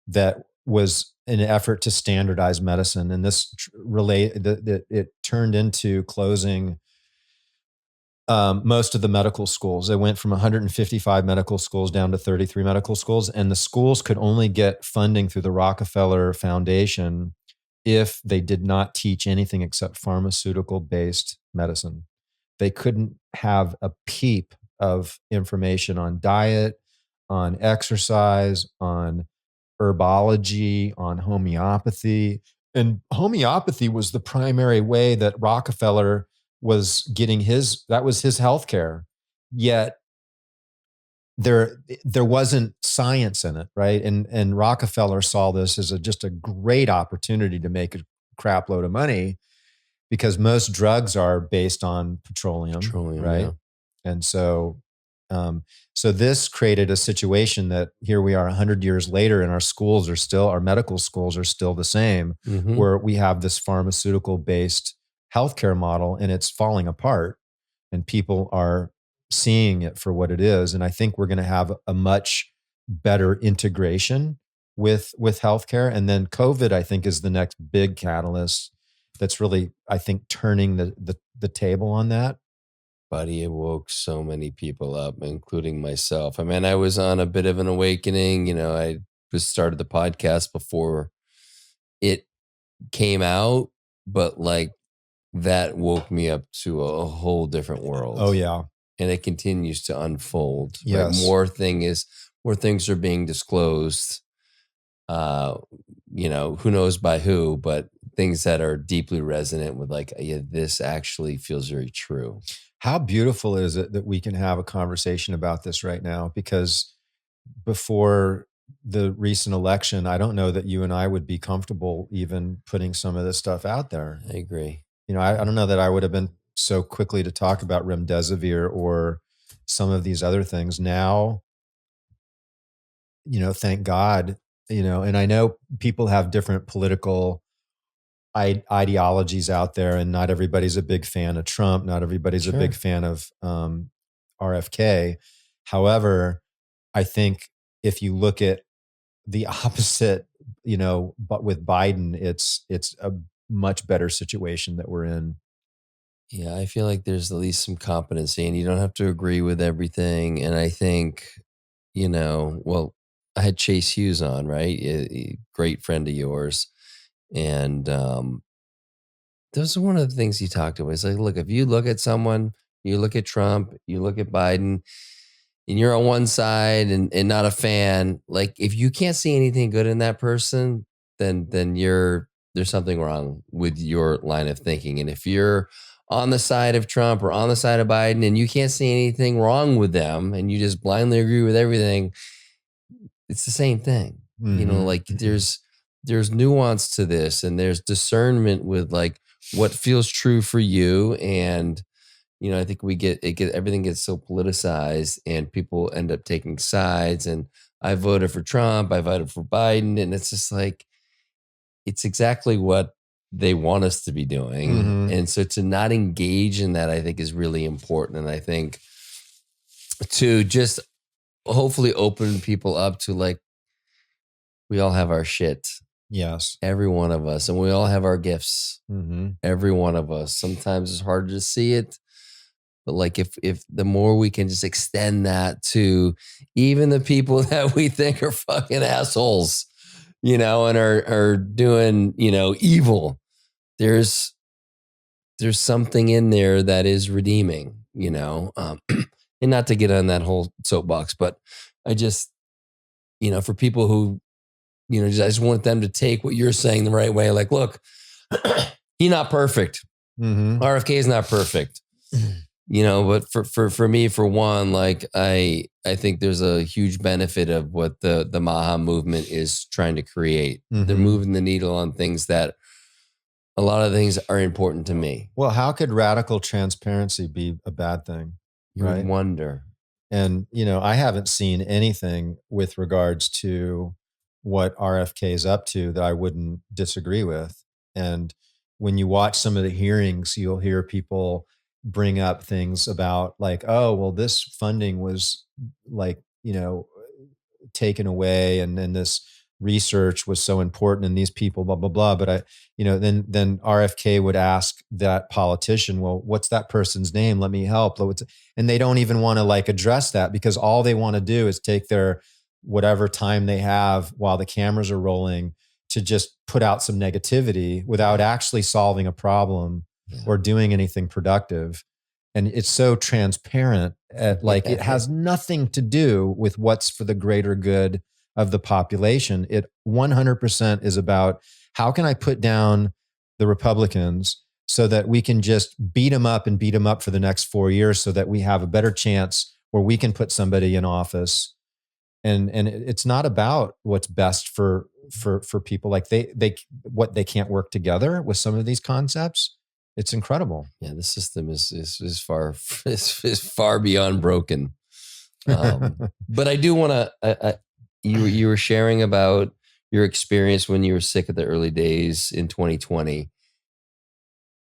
that was an effort to standardize medicine. And this it turned into closing most of the medical schools. It went from 155 medical schools down to 33 medical schools. And the schools could only get funding through the Rockefeller Foundation if they did not teach anything except pharmaceutical-based medicine. They couldn't have a peep of information on diet, on exercise, on herbology, on homeopathy. And homeopathy was the primary way that Rockefeller was getting that was his healthcare. Yet there wasn't science in it, right? And Rockefeller saw this as just a great opportunity to make a crap load of money, because most drugs are based on petroleum, right? Yeah. And so this created a situation that here we are 100 years later, and our medical schools are still the same, where we have this pharmaceutical based healthcare model, and it's falling apart, and people are seeing it for what it is. And I think we're going to have a much better integration with healthcare. And then COVID, I think, is the next big catalyst that's really, I think, turning the table on that. Buddy, it woke so many people up, including myself. I mean, I was on a bit of an awakening. I just started the podcast before it came out, but like that woke me up to a whole different world. Oh yeah. And it continues to unfold. Yes. Right? More things are being disclosed. Who knows by who, but things that are deeply resonant with like, yeah, this actually feels very true. How beautiful is it that we can have a conversation about this right now? Because before the recent election, I don't know that you and I would be comfortable even putting some of this stuff out there. I agree. I don't know that I would have been so quickly to talk about remdesivir or some of these other things. Now, thank God, and I know people have different political ideologies out there, and not everybody's a big fan of Trump. Not everybody's Sure. a big fan of RFK. However, I think if you look at the opposite, but with Biden, it's a much better situation that we're in. Yeah, I feel like there's at least some competency, and you don't have to agree with everything. And I think, well, I had Chase Hughes on, right? A great friend of yours. And those are one of the things he talked about. It's like, look, if you look at someone, you look at Trump, you look at Biden, and you're on one side and not a fan, like if you can't see anything good in that person, then there's something wrong with your line of thinking. And if you're on the side of Trump or on the side of Biden and you can't see anything wrong with them and you just blindly agree with everything, it's the same thing. Mm-hmm. Like there's nuance to this, and there's discernment with like what feels true for you. And I think everything gets so politicized and people end up taking sides. And I voted for Trump, I voted for Biden, and it's just like, it's exactly what they want us to be doing. Mm-hmm. And so to not engage in that, I think is really important. And I think to just hopefully open people up to like, we all have our shit. Yes. Every one of us. And we all have our gifts. Mm-hmm. Every one of us. Sometimes it's harder to see it. But like if the more we can just extend that to even the people that we think are fucking assholes, and are doing, evil, there's something in there that is redeeming, and not to get on that whole soapbox, but I just, for people who, I just want them to take what you're saying the right way. Like, look, he's not perfect. Mm-hmm. RFK is not perfect. But for me, for one, like I think there's a huge benefit of what the Maha movement is trying to create. Mm-hmm. They're moving the needle on things that a lot of things are important to me. Well, how could radical transparency be a bad thing? You would wonder. And, I haven't seen anything with regards to what RFK is up to that I wouldn't disagree with. And when you watch some of the hearings, you'll hear people bring up things about like, oh, well, this funding was like, taken away, and then this research was so important, and these people, blah, blah, blah. But then RFK would ask that politician, well, what's that person's name? Let me help. And they don't even want to like address that, because all they want to do is take their whatever time they have while the cameras are rolling to just put out some negativity without actually solving a problem or doing anything productive. And it's so transparent it has nothing to do with what's for the greater good of the population. It 100% is about how can I put down the Republicans so that we can just beat them up for the next 4 years, so that we have a better chance where we can put somebody in office. And it's not about what's best for people. Like they can't work together with some of these concepts. It's incredible. Yeah, the system is far beyond broken. But I do want to. You were sharing about your experience when you were sick at the early days in 2020,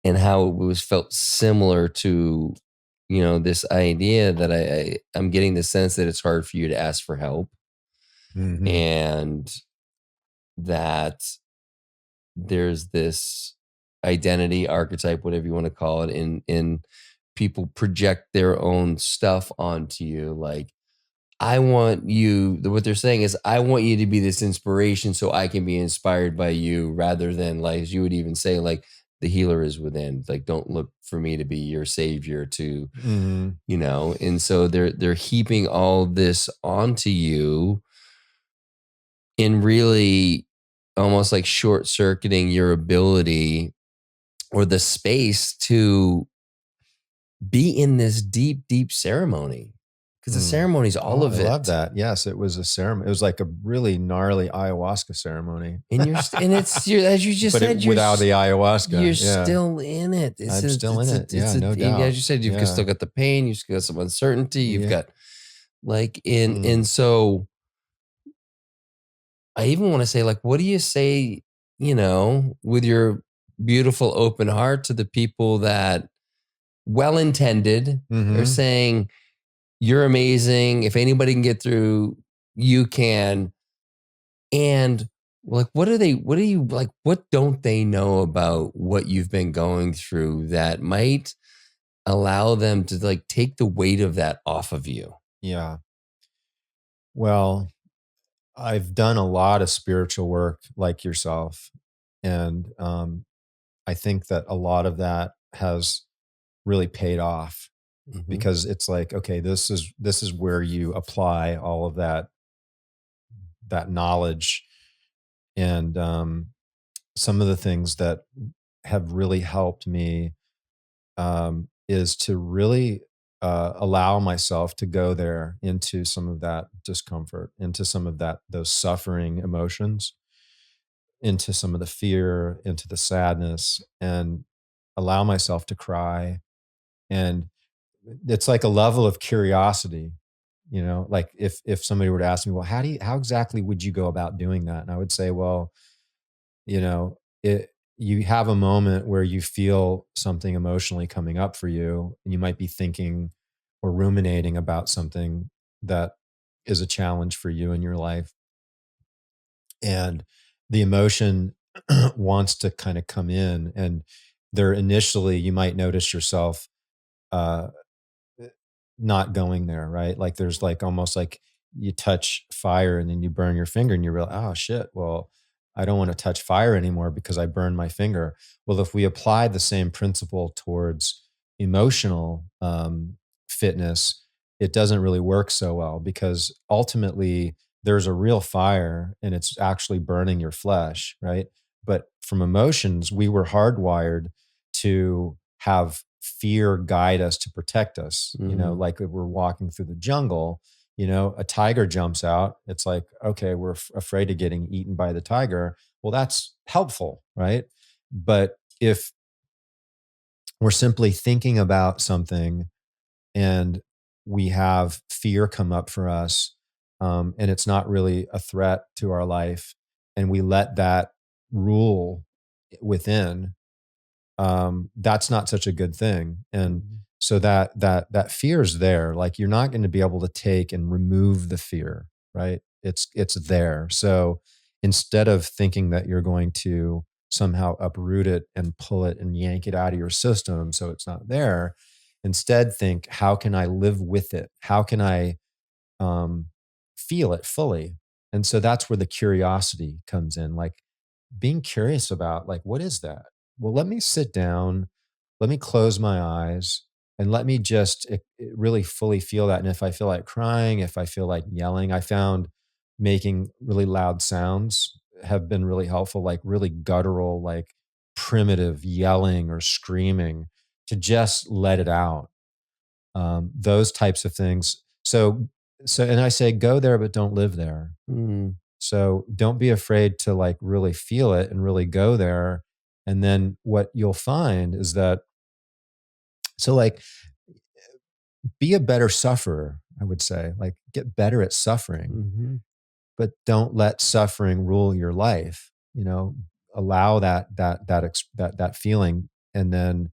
and how it felt similar to, this idea that I'm getting the sense that it's hard for you to ask for help. Mm-hmm. And that there's this identity archetype, whatever you want to call it, in people project their own stuff onto you. Like, I want you, what they're saying is, I want you to be this inspiration so I can be inspired by you, rather than, like, as you would even say, like, the healer is within. Like, don't look for me to be your savior to, Mhm. and so they're heaping all this onto you, in really almost like short circuiting your ability or the space to be in this deep, deep ceremony. Because the Mm. ceremony is all Oh, I of love it. that. Yes, it was a ceremony. It was like a really gnarly ayahuasca ceremony, And as you just but said, without the you're ayahuasca. Yeah, still in it. I'm still in it. Yeah, no And as doubt. you said, you've Yeah, still got the pain, you've still got some uncertainty, you've yeah. got like in Mm. and so I even want to say, like, what do you say, with your beautiful open heart to the people that well intended are Hmm. saying, you're amazing. If anybody can get through, you can. And like, what don't they know about what you've been going through that might allow them to like take the weight of that off of you? Yeah. Well, I've done a lot of spiritual work like yourself, and I think that a lot of that has really paid off Hmm. because it's like, okay, this is where you apply all of that knowledge, and some of the things that have really helped me is to really allow myself to go there into some of that discomfort, into some of those suffering emotions, into some of the fear, into the sadness, and allow myself to cry. And it's like a level of curiosity, like if somebody were to ask me, well, how exactly would you go about doing that? And I would say, well, you have a moment where you feel something emotionally coming up for you, and you might be thinking or ruminating about something that is a challenge for you in your life. And the emotion wants to kind of come in, and there initially you might notice yourself uh, not going there, right? Like there's like almost like you touch fire and then you burn your finger and you realize, oh shit, well, I don't want to touch fire anymore because I burned my finger. Well, if we apply the same principle towards emotional fitness, it doesn't really work so well because ultimately there's a real fire and it's actually burning your flesh, right? But from emotions, we were hardwired to have fear guide us to protect us. Hmm. Like if we're walking through the jungle, a tiger jumps out. It's like, okay, we're afraid of getting eaten by the tiger. Well, that's helpful, right? But if we're simply thinking about something and we have fear come up for us, and it's not really a threat to our life, and we let that rule within, that's not such a good thing. And Hmm. so that fear is there. Like you're not going to be able to take and remove the fear, right? It's there. So instead of thinking that you're going to somehow uproot it and pull it and yank it out of your system so it's not there, instead think, how can I live with it? How can I um, feel it fully? And so that's where the curiosity comes in. Like being curious about, like, what is that? Well, let me sit down, let me close my eyes, and let me just really fully feel that. And if I feel like crying, if I feel like yelling, I found making really loud sounds have been really helpful, like really guttural, like primitive yelling or screaming, to just let it out. Those types of things. And I say, go there, but don't live there. Hmm. So don't be afraid to like really feel it and really go there. And then what you'll find is that, so like, be a better sufferer, I would say, like get better at suffering, Hmm. but don't let suffering rule your life, allow that feeling. And then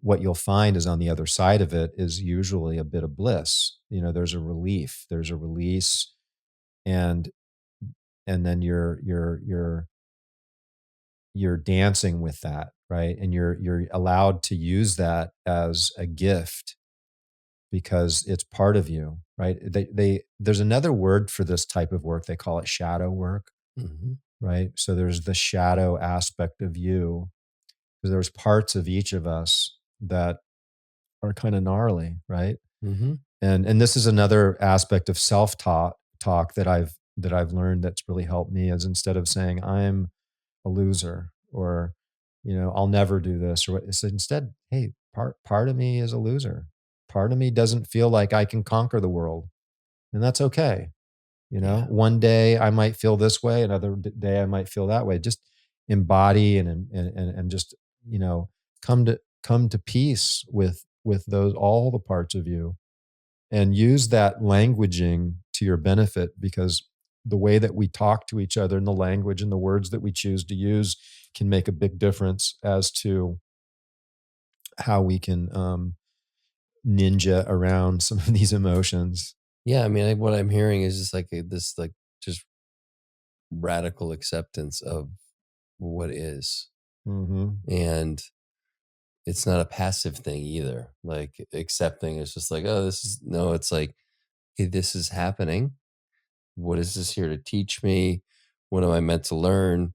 what you'll find is on the other side of it is usually a bit of bliss. There's a relief, there's a release, and and then you're dancing with that, right? And you're allowed to use that as a gift because it's part of you, right? There's another word for this type of work. They call it shadow work, Mm-hmm. right? So there's the shadow aspect of you. There's parts of each of us that are kind of gnarly, right? Mm-hmm. And this is another aspect of self talk that I've learned that's really helped me, is instead of saying I'm a loser, or I'll never do this, or what, it's instead, hey, part of me is a loser. Part of me doesn't feel like I can conquer the world, and that's okay. Yeah. One day I might feel this way, another day I might feel that way. Just embody and just come to peace with those, all the parts of you, and use that languaging to your benefit, because the way that we talk to each other and the language and the words that we choose to use can make a big difference as to how we can ninja around some of these emotions. Yeah. I mean, what I'm hearing is just like this, like just radical acceptance of what is. Mm-hmm. And it's not a passive thing either. Like accepting is just like, oh, this is no, it's like, hey, this is happening. What is this here to teach me? What am I meant to learn?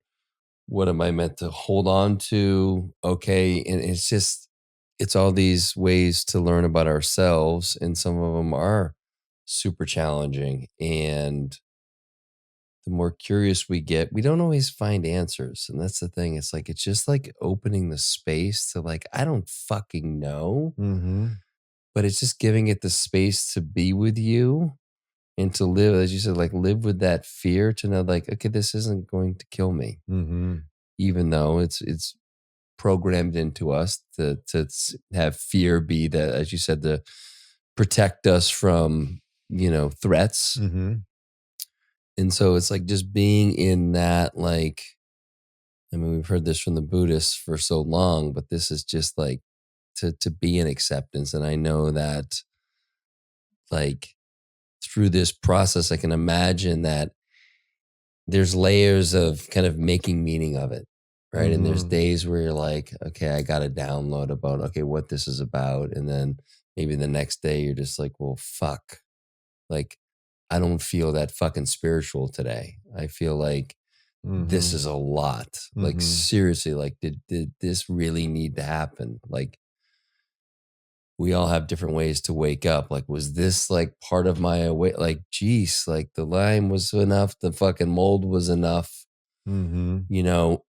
What am I meant to hold on to? Okay. And it's all these ways to learn about ourselves. And some of them are super challenging. And the more curious we get, we don't always find answers. And that's the thing. It's like, it's just like opening the space to like, I don't fucking know, Mm-hmm. but it's just giving it the space to be with you and to live, as you said, like live with that fear to know like, okay, this isn't going to kill me, Mm-hmm. even though it's programmed into us to have fear be that, as you said, to protect us from, threats. Mm-hmm. And so it's like just being in that, like, I mean, we've heard this from the Buddhists for so long, but this is just like to be in acceptance. And I know that like through this process, I can imagine that there's layers of kind of making meaning of it. Right. And there's Mm-hmm. days where you're like, okay, I got to download about, okay, what this is about. And then maybe the next day you're just like, well, fuck. Like, I don't feel that fucking spiritual today. I feel like this Mm-hmm. is a lot. Like, Mm-hmm. seriously, like, did this really need to happen? Like, we all have different ways to wake up. Like, was this like part of my awake? Like, geez, like the lime was enough, the fucking mold was enough. Mm-hmm. You know,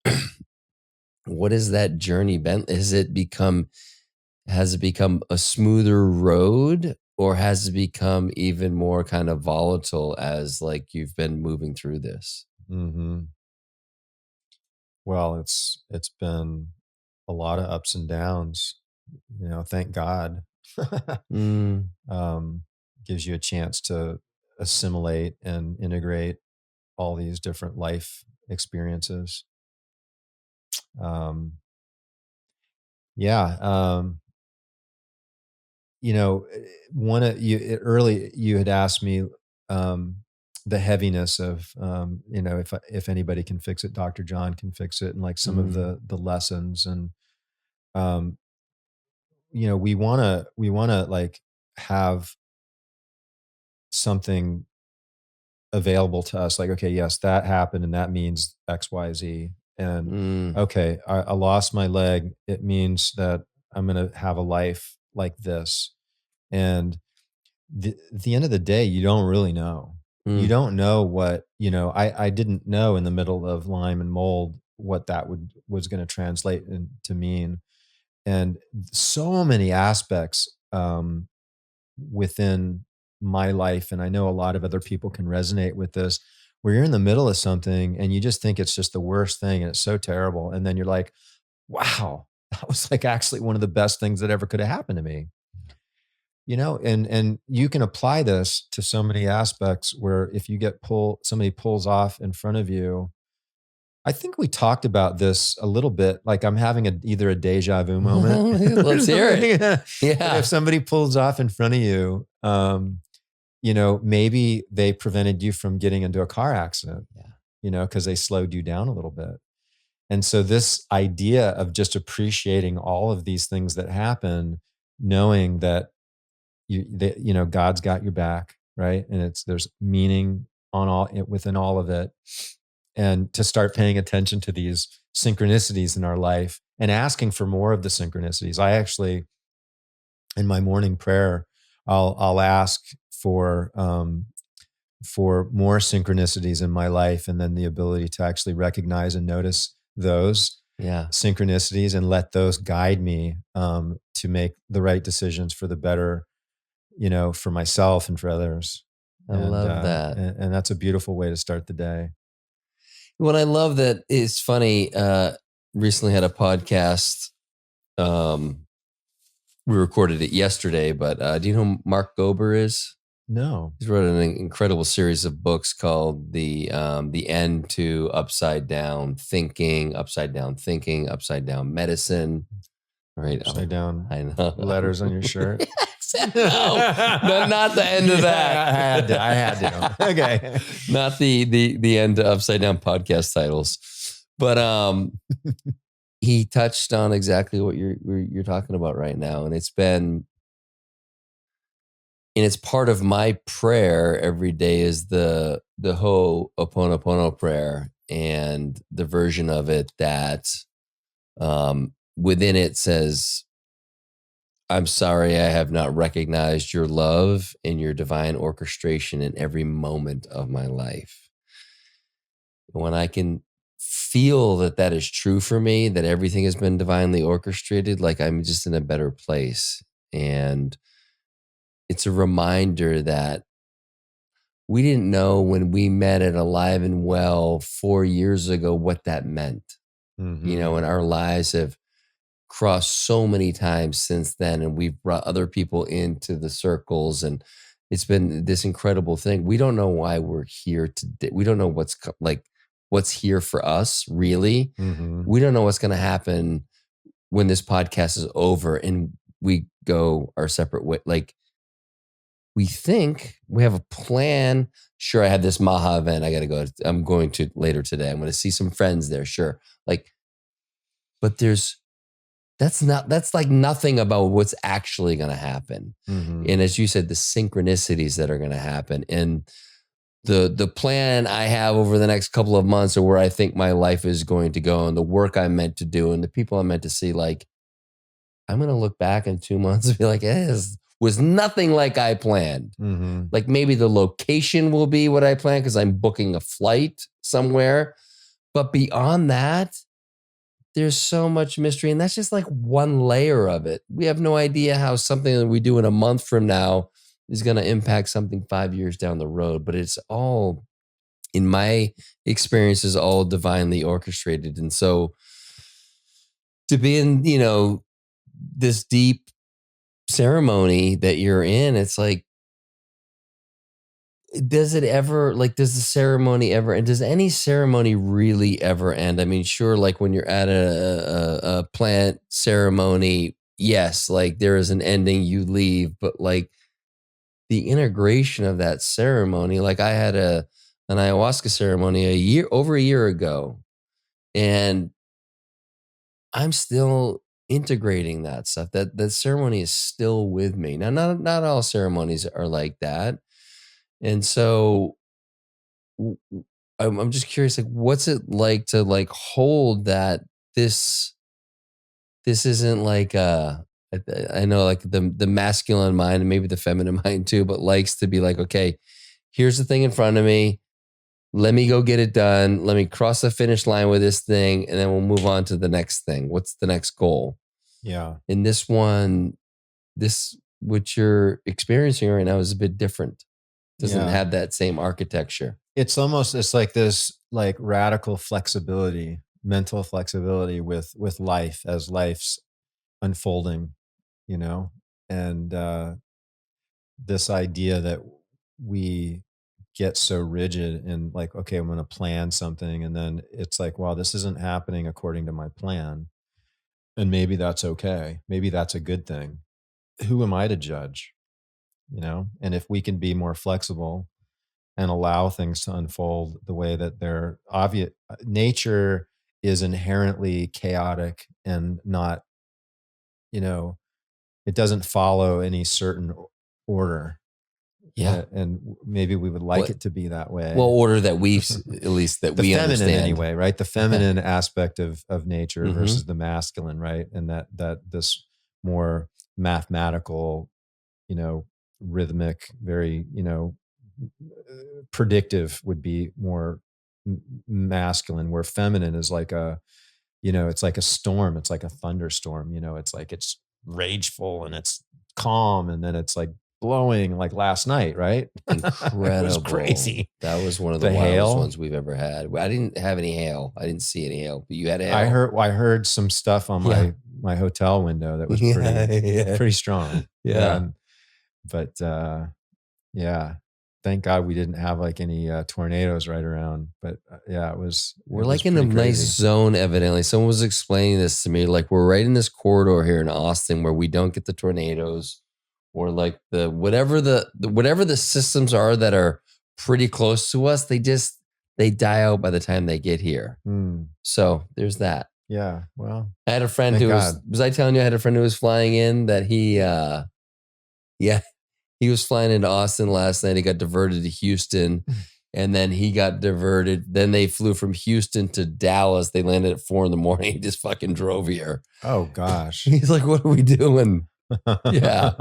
what has that journey been? Has it become a smoother road, or has it become even more kind of volatile as like you've been moving through this? Mm-hmm. Well, it's been a lot of ups and downs. Thank God. Mm, um, Gives you a chance to assimilate and integrate all these different life experiences. Um, yeah. One of you early, you had asked me um, the heaviness of if anybody can fix it, Dr. John can fix it, and like some of mm, the lessons, and um, we want to like have something available to us, like, okay, yes, that happened and that means XYZ. And mm, okay, I lost my leg, it means that I'm going to have a life like this. And at the end of the day, you don't really know. You mm, don't know what, I didn't know in the middle of Lyme and mold what that was going to translate to mean. And so many aspects within my life, and I know a lot of other people can resonate with this, where you're in the middle of something and you just think it's just the worst thing and it's so terrible, and then you're like, wow, that was like actually one of the best things that ever could have happened to me. And you can apply this to so many aspects, where if you somebody pulls off in front of you. I think we talked about this a little bit. Like, I'm having either a deja vu moment or let's hear it. something. But if Yeah. somebody pulls off in front of you, maybe they prevented you from getting into a car accident. Yeah. because they slowed you down a little bit. And so this idea of just appreciating all of these things that happen, knowing that God's got your back, right? And there's meaning within all of it. And to start paying attention to these synchronicities in our life and asking for more of the synchronicities. I actually, in my morning prayer, I'll ask for more synchronicities in my life, and then the ability to actually recognize and notice those synchronicities and let those guide me to make the right decisions for the better, for myself and for others. I love that. And that's a beautiful way to start the day. What I love that is funny, recently had a podcast. We recorded it yesterday, but do you know who Mark Gober is? No. He's wrote an incredible series of books called The End to Upside Down Thinking, Upside Down Medicine. Right. Upside down I know. Letters on your shirt. No, not the end of that. I had to. Okay. Not the end to Upside Down podcast titles. But he touched on exactly what you're talking about right now. And it's part of my prayer every day is the Ho'oponopono prayer, and the version of it that within it says, I'm sorry I have not recognized your love and your divine orchestration in every moment of my life. When I can feel that is true for me, that everything has been divinely orchestrated, like I'm just in a better place. And it's a reminder that we didn't know when we met at Alive and Well 4 years ago what that meant. Mm-hmm. And our lives have crossed so many times since then, and we've brought other people into the circles, and it's been this incredible thing. We don't know why we're here today. We don't know what's here for us, really. Mm-hmm. We don't know what's going to happen when this podcast is over and we go our separate way. Like, we think we have a plan. Sure, I have this Maha event I got to go. I'm going to later today. I'm going to see some friends there. Sure. But that's like nothing about what's actually going to happen. Mm-hmm. And as you said, the synchronicities that are going to happen, and the plan I have over the next couple of months, or where I think my life is going to go, and the work I'm meant to do, and the people I'm meant to see, like, I'm going to look back in 2 months and be like, it was nothing like I planned. Mm-hmm. Like, maybe the location will be what I planned because I'm booking a flight somewhere. But beyond that, there's so much mystery. And that's just like one layer of it. We have no idea how something that we do in a month from now is going to impact something 5 years down the road. But it's all, in my experience, is all divinely orchestrated. And so to be in, this deep ceremony that you're in, it's like, does the ceremony ever, and does any ceremony really ever end? I mean, sure, like when you're at a plant ceremony, yes, like there is an ending, you leave, but like the integration of that ceremony, like I had an ayahuasca ceremony over a year ago, and I'm still integrating that stuff. That ceremony is still with me. Now, not all ceremonies are like that. And so I'm just curious, like, what's it like to like hold that this isn't like I know like the masculine mind and maybe the feminine mind too, but likes to be like, okay, here's the thing in front of me. Let me go get it done. Let me cross the finish line with this thing, and then we'll move on to the next thing. What's the next goal? Yeah. In this one, what you're experiencing right now is a bit different. Doesn't have that same architecture. It's like this like radical flexibility, mental flexibility with life as life's unfolding, and this idea that we get so rigid and like, okay, I'm going to plan something, and then it's like, wow, this isn't happening according to my plan, and maybe that's okay. Maybe that's a good thing. Who am I to judge? And if we can be more flexible and allow things to unfold the way that they're obvious. Nature is inherently chaotic and not, you know, it doesn't follow any certain order. Yeah. And maybe we would like What it to be that what way. order that at least that The we feminine understand. anyway, right? The Yeah. feminine aspect of nature Hmm. versus the masculine, right? And that this more mathematical, you know, rhythmic, very, you know, predictive would be more masculine, where feminine is like a, you know, it's like a storm, it's like a thunderstorm, you know, it's like it's rageful and it's calm and then it's like blowing like last night, right? It was Incredible. crazy. That was one of the The wildest hail. ones we've ever had. I didn't have any hail. I didn't see any hail, but you had I hail? heard I heard some stuff on Yeah. my hotel window that was Yeah. Yeah. pretty strong. Yeah. Yeah. But yeah. Thank God we didn't have like any tornadoes right around. But yeah, We're it was like in a pretty nice crazy. zone, evidently. Someone was explaining this to me. Like, we're right in this corridor here in Austin where we don't get the tornadoes, or like whatever the systems are that are pretty close to us, they die out by the time they get here. Hmm. So there's that. Yeah. Well, I had a friend thank who God. was I telling you I had a friend who was flying in that yeah, he was flying into Austin last night. He got diverted to Houston, and then he got diverted. Then they flew from Houston to Dallas. They landed at 4 a.m. He just fucking drove here. Oh gosh. He's like, "What are we doing?" Yeah.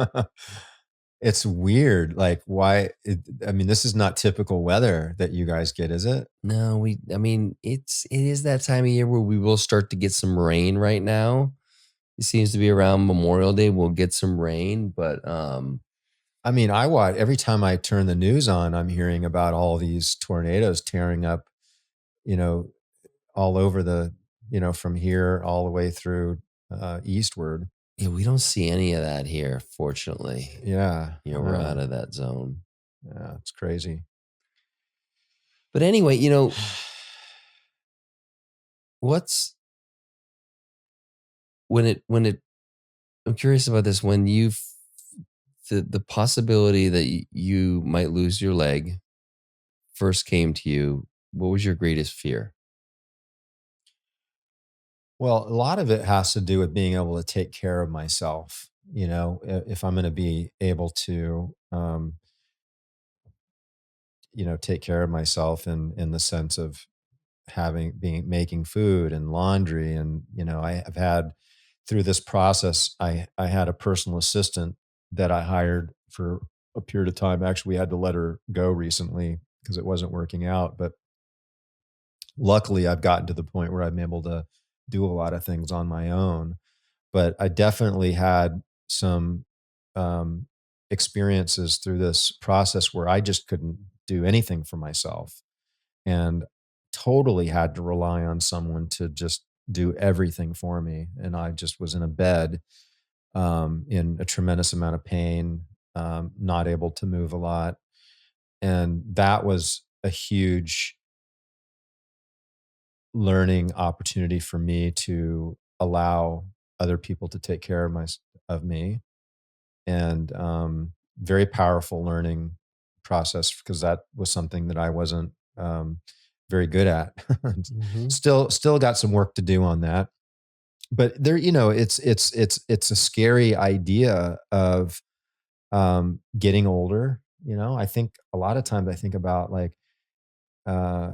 It's weird. Like I mean, this is not typical weather that you guys get, is it? No, I mean, it is that time of year where we will start to get some rain right now. It seems to be around Memorial Day. We'll get some rain, but I mean, I watch every time I turn the news on, I'm hearing about all these tornadoes tearing up, you know, all over you know, from here all the way through eastward. yeah, we don't see any of that here, fortunately. Yeah. We're out of that zone. Yeah, it's crazy. But anyway, what's when it I'm curious about this. When the possibility that you might lose your leg first came to you, what was your greatest fear? Well, a lot of it has to do with being able to take care of myself. You know, if I'm going to be able to, you know, take care of myself in the sense of being making food and laundry, and you know, I have had through this process, I had a personal assistant that I hired for a period of time. Actually, we had to let her go recently because it wasn't working out, but luckily I've gotten to the point where I'm able to do a lot of things on my own. But I definitely had some um, experiences through this process where I just couldn't do anything for myself and totally had to rely on someone to just do everything for me. And I just was in a bed in a tremendous amount of pain, not able to move a lot. And that was a huge learning opportunity for me to allow other people to take care of me, and very powerful learning process because that was something that I wasn't very good at. Mm-hmm. Still got some work to do on that. But there, you know, it's a scary idea of getting older. You know, I think a lot of times I think about like uh,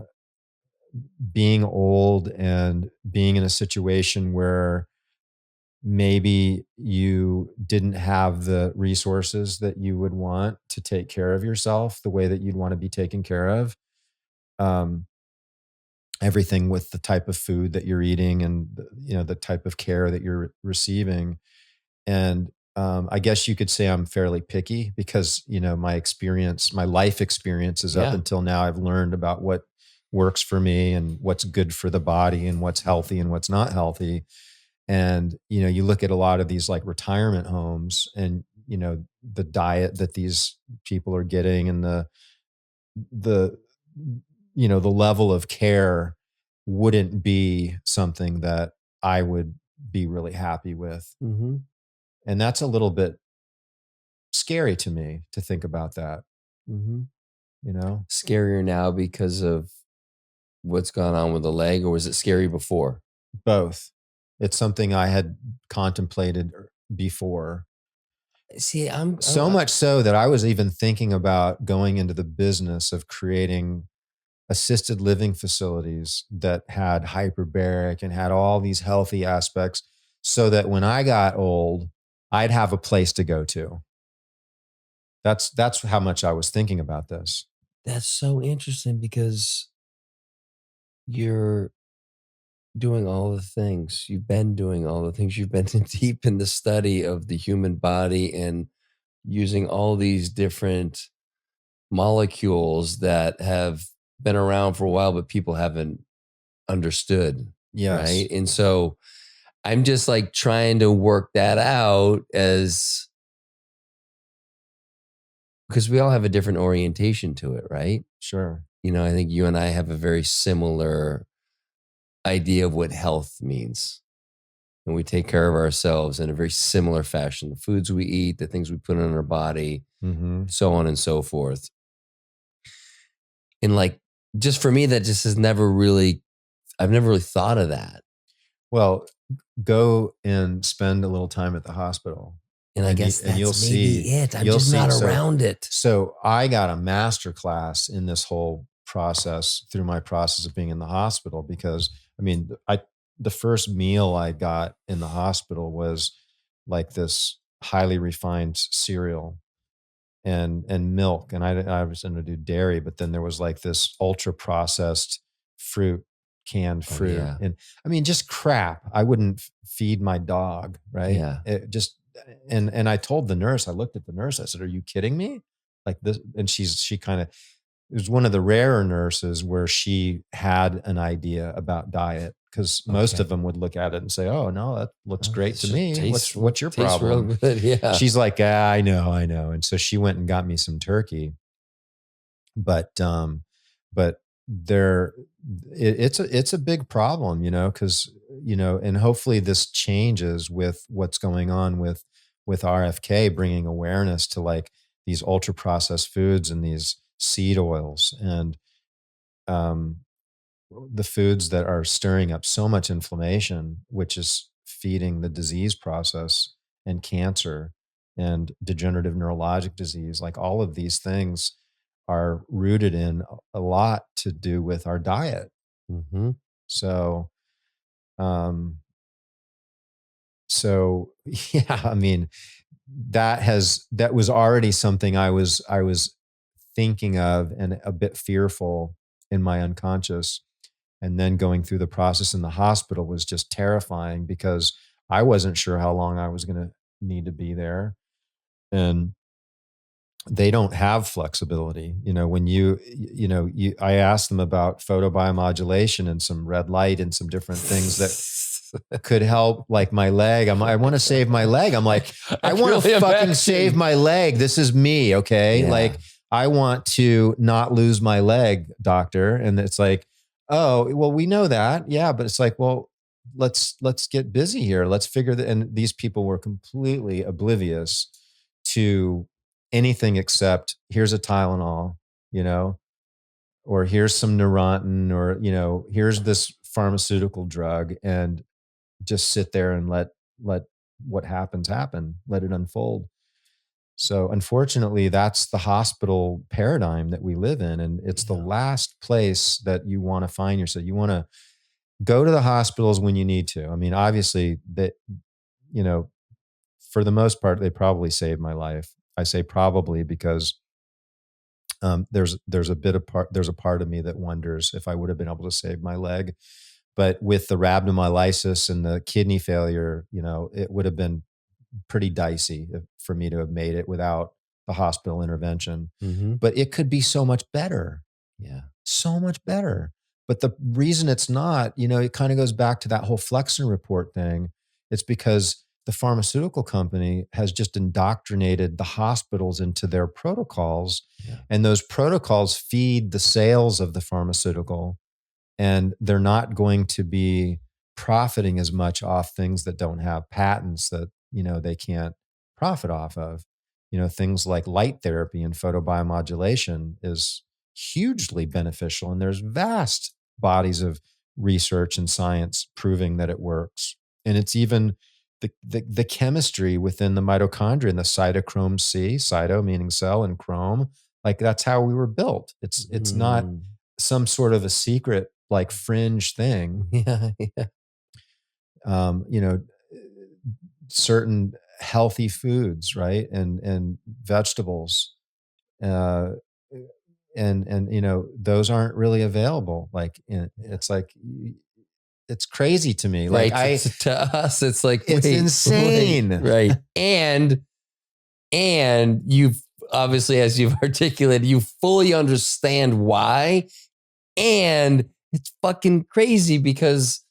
being old and being in a situation where maybe you didn't have the resources that you would want to take care of yourself the way that you'd want to be taken care of. Um, Everything with the type of food that you're eating and you know the type of care that you're receiving. And I guess you could say I'm fairly picky because you know my life experience is up Yeah. until now. I've learned about what works for me and what's good for the body and what's healthy and what's not healthy. And you know, you look at a lot of these like retirement homes, and you know the diet that these people are getting, and the you know the level of care wouldn't be something that I would be really happy with. Mm-hmm. And that's a little bit scary to me to think about that. Mm-hmm. you know? Scarier now because of what's gone on with the leg, or was it scary before? Both. It's something I had contemplated before. See, So much so that I was even thinking about going into the business of creating assisted living facilities that had hyperbaric and had all these healthy aspects so that when I got old, I'd have a place to go to. That's how much I was thinking about this. that's so interesting because you're doing all the things. You've been doing all the things. You've been deep in the study of the human body and using all these different molecules that have been around for a while, but people haven't understood. Yes, Right. And so I'm just like trying to work that out as because we all have a different orientation to it. Right. sure. I think you and I have a very similar idea of what health means. And we take care of ourselves in a very similar fashion. The foods we eat, the things we put in our body, Hmm. so on and so forth. And like, just for me, that just has never really, I've never really thought of that. Well, go and spend a little time at the hospital, And I and guess you'll that's maybe see. it. I'm You'll just see. not So around it. so I got a master class in this whole process through my process of being in the hospital because I mean, the first meal I got in the hospital was like this highly refined cereal and milk, and I was going to do dairy, but then there was like this ultra processed fruit, canned Oh, fruit, yeah. and I mean just crap. I wouldn't feed my dog, right? Yeah. It just and I told the nurse, I looked at the nurse, I said, "Are you kidding me?" Like this, and she kind of it was one of the rarer nurses where she had an idea about diet because most Okay. of them would look at it and say, "Oh no, that looks great It's to just me. What's your tastes real problem?" good. Yeah. She's like, "Ah, I know." And so she went and got me some turkey, but but there, it's a big problem, because and hopefully this changes with what's going on with RFK bringing awareness to like these ultra processed foods and these seed oils and um, the foods that are stirring up so much inflammation, which is feeding the disease process and cancer and degenerative neurologic disease. Like all of these things are rooted in a lot to do with our diet. Hmm. So, um, so yeah, I mean, that was already something I was thinking of and a bit fearful in my unconscious. And then going through the process in the hospital was just terrifying because I wasn't sure how long I was going to need to be there. And they don't have flexibility. When I asked them about photobiomodulation and some red light and some different things that could help like my leg. I want to save my leg. I'm like, I I can want to only fucking save imagine. my leg. This is me. Okay. Yeah. Like I want to not lose my leg, doctor. And it's like, oh, well, we know that. Yeah. But it's like, well, let's get busy here. Let's figure that. And these people were completely oblivious to anything except here's a Tylenol, you know, or here's some Neurontin, or, here's this pharmaceutical drug. And just sit there and let what happens happen, let it unfold. So unfortunately, that's the hospital paradigm that we live in, and it's the Yeah. last place that you want to find yourself. You want to go to the hospitals when you need to. I mean, obviously, that you know, for the most part, they probably saved my life. I say probably because there's a part of me that wonders if I would have been able to save my leg. But with the rhabdomyolysis and the kidney failure, it would have been pretty dicey for me to have made it without the hospital intervention. Hmm. But it could be so much better, Yeah. so much better. But the reason it's not, it kind of goes back to that whole Flexner report thing. It's because the pharmaceutical company has just indoctrinated the hospitals into their protocols, Yeah. and those protocols feed the sales of the pharmaceutical, and they're not going to be profiting as much off things that don't have patents that they can't profit off of. Things like light therapy and photobiomodulation is hugely beneficial. And there's vast bodies of research and science proving that it works. And it's even the chemistry within the mitochondria and the cytochrome C, cyto meaning cell and chrome, like that's how we were built. It's not some sort of a secret like fringe thing. Yeah, yeah. You know, certain healthy foods, right? And vegetables. Uh, and you know, those aren't really available. Like it's like it's crazy to me. Like Right. To us, it's like, it's wait, insane. right. And you've obviously, as you've articulated, you fully understand why. And it's fucking crazy because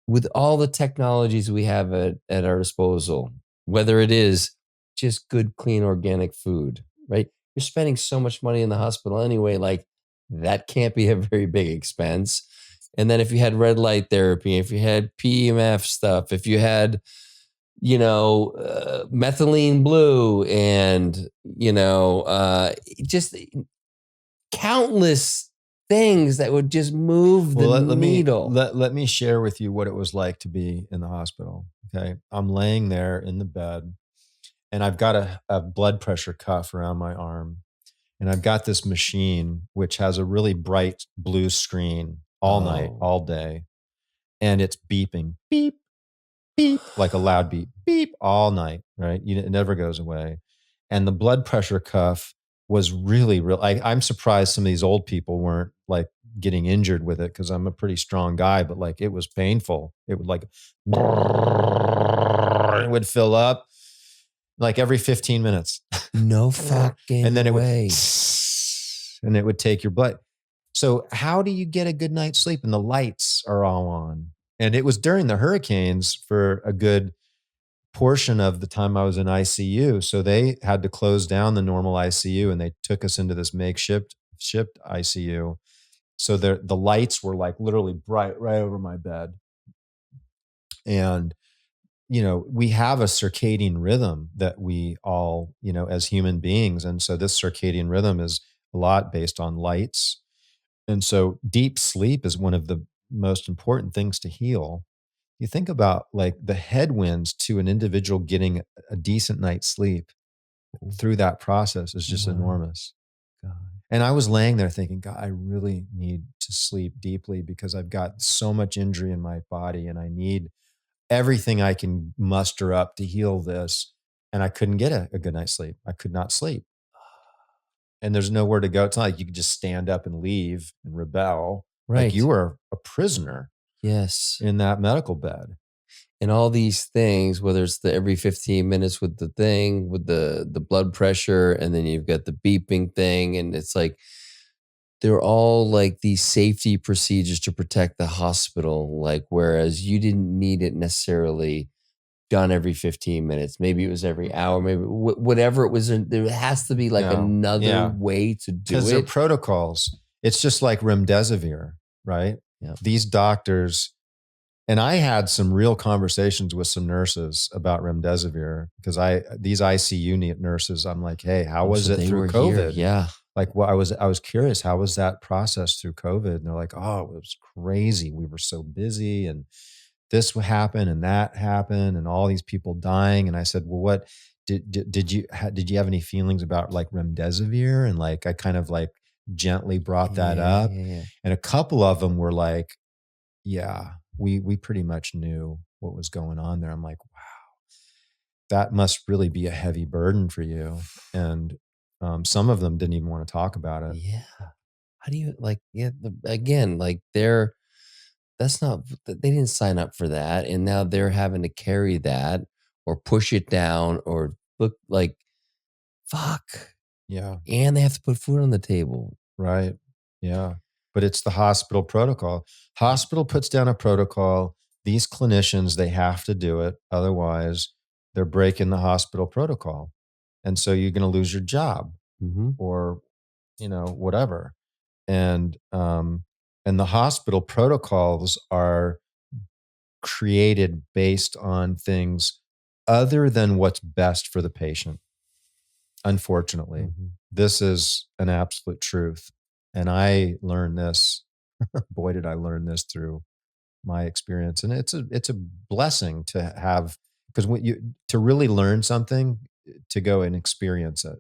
with all the technologies we have at our disposal, whether it is just good, clean, organic food, right? You're spending so much money in the hospital anyway, like that can't be a very big expense. And then if you had red light therapy, if you had PEMF stuff, if you had, you know, methylene blue and, you know, just countless things that would just move the needle. Let me share with you what it was like to be in the hospital. Okay. I'm laying there in the bed and I've got a blood pressure cuff around my arm. And I've got this machine, which has a really bright blue screen all night, all day. And it's beeping, beep, beep, like a loud beep, beep all night, right? It never goes away. And the blood pressure cuff was really, I'm surprised some of these old people weren't like getting injured with it because I'm a pretty strong guy, but like it was painful. It would like, it would fill up like every 15 minutes. No fucking and then it way. would, and it would take your blood. So how do you get a good night's sleep? And the lights are all on. And it was during the hurricanes for a good portion of the time I was in ICU. So they had to close down the normal ICU and they took us into this makeshift ICU. So the lights were like literally bright right over my bed. And, you know, we have a circadian rhythm that we all, you know, as human beings. And so this circadian rhythm is a lot based on lights. And so deep sleep is one of the most important things to heal. You think about like the headwinds to an individual getting a decent night's sleep through that process is just enormous. God. And I was laying there thinking, God, I really need to sleep deeply because I've got so much injury in my body and I need everything I can muster up to heal this. And I couldn't get a good night's sleep. I could not sleep. And there's nowhere to go. It's not like you could just stand up and leave and rebel. Right. Like you were a prisoner. Yes. In that medical bed. And all these things, whether it's the every 15 minutes with the thing, with the blood pressure, and then you've got the beeping thing. And it's like, they're all like these safety procedures to protect the hospital. Like, whereas you didn't need it necessarily done every 15 minutes. Maybe it was every hour, maybe whatever it was. There has to be like another way to do it. Because they're protocols. It's just like remdesivir, right? Yeah. These doctors, and I had some real conversations with some nurses about remdesivir because these ICU nurses, I'm like, hey, how was it through COVID? Here. Yeah. Like, well, I was curious, how was that process through COVID? And they're like, oh, it was crazy. We were so busy and this happened and that happened and all these people dying. And I said, well, what did you have any feelings about like remdesivir? And like, I kind of like gently brought that up. Yeah. And a couple of them were like, yeah, we pretty much knew what was going on there. I'm like, wow, that must really be a heavy burden for you. And some of them didn't even want to talk about it. Yeah. How do you like, again, like they didn't sign up for that. And now they're having to carry that or push it down or look like, fuck. Yeah. And they have to put food on the table. Right. Yeah. But it's the hospital protocol. Hospital puts down a protocol. These clinicians, they have to do it. Otherwise, they're breaking the hospital protocol. And so you're going to lose your job or, you know, whatever. And the hospital protocols are created based on things other than what's best for the patient. Unfortunately, this is an absolute truth. And I learned this, boy, did I learn this through my experience. And it's a blessing to have, because when to really learn something, to go and experience it.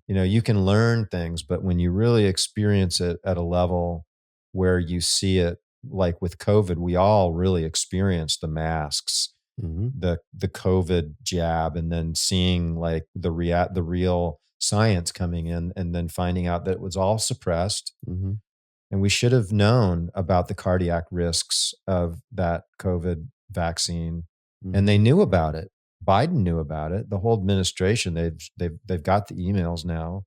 You can learn things, but when you really experience it at a level where you see it, like with COVID, we all really experienced the masks, the COVID jab, and then seeing like the real science coming in, and then finding out that it was all suppressed. And we should have known about the cardiac risks of that COVID vaccine, and they knew about it. Biden knew about it. The whole administration, they've got the emails now.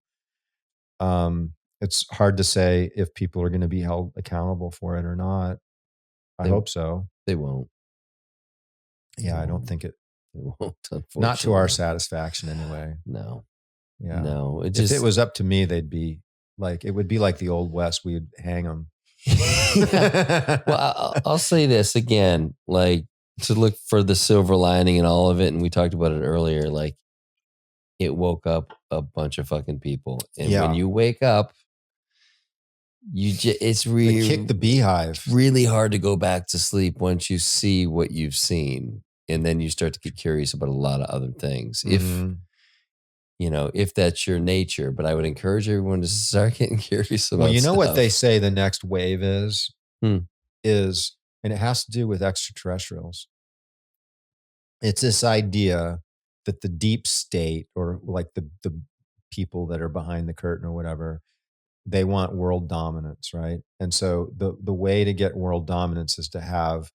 It's hard to say if people are going to be held accountable for it or not. I hope so. They won't. Yeah, I don't think it. They won't. Unfortunately, not to our satisfaction, anyway. No. Yeah. No. If it was up to me, they'd be like, it would be like the Old West. We'd hang them. Well, I'll say this again, like, to look for the silver lining in all of it, and we talked about it earlier, like, it woke up a bunch of fucking people. And when you wake up, it's really they kick the beehive. Really hard to go back to sleep once you see what you've seen. And then you start to get curious about a lot of other things. If that's your nature. But I would encourage everyone to start getting curious about stuff. What they say the next wave is, and it has to do with extraterrestrials. It's this idea that the deep state, or like the people that are behind the curtain or whatever, they want world dominance, right? And so the way to get world dominance is to have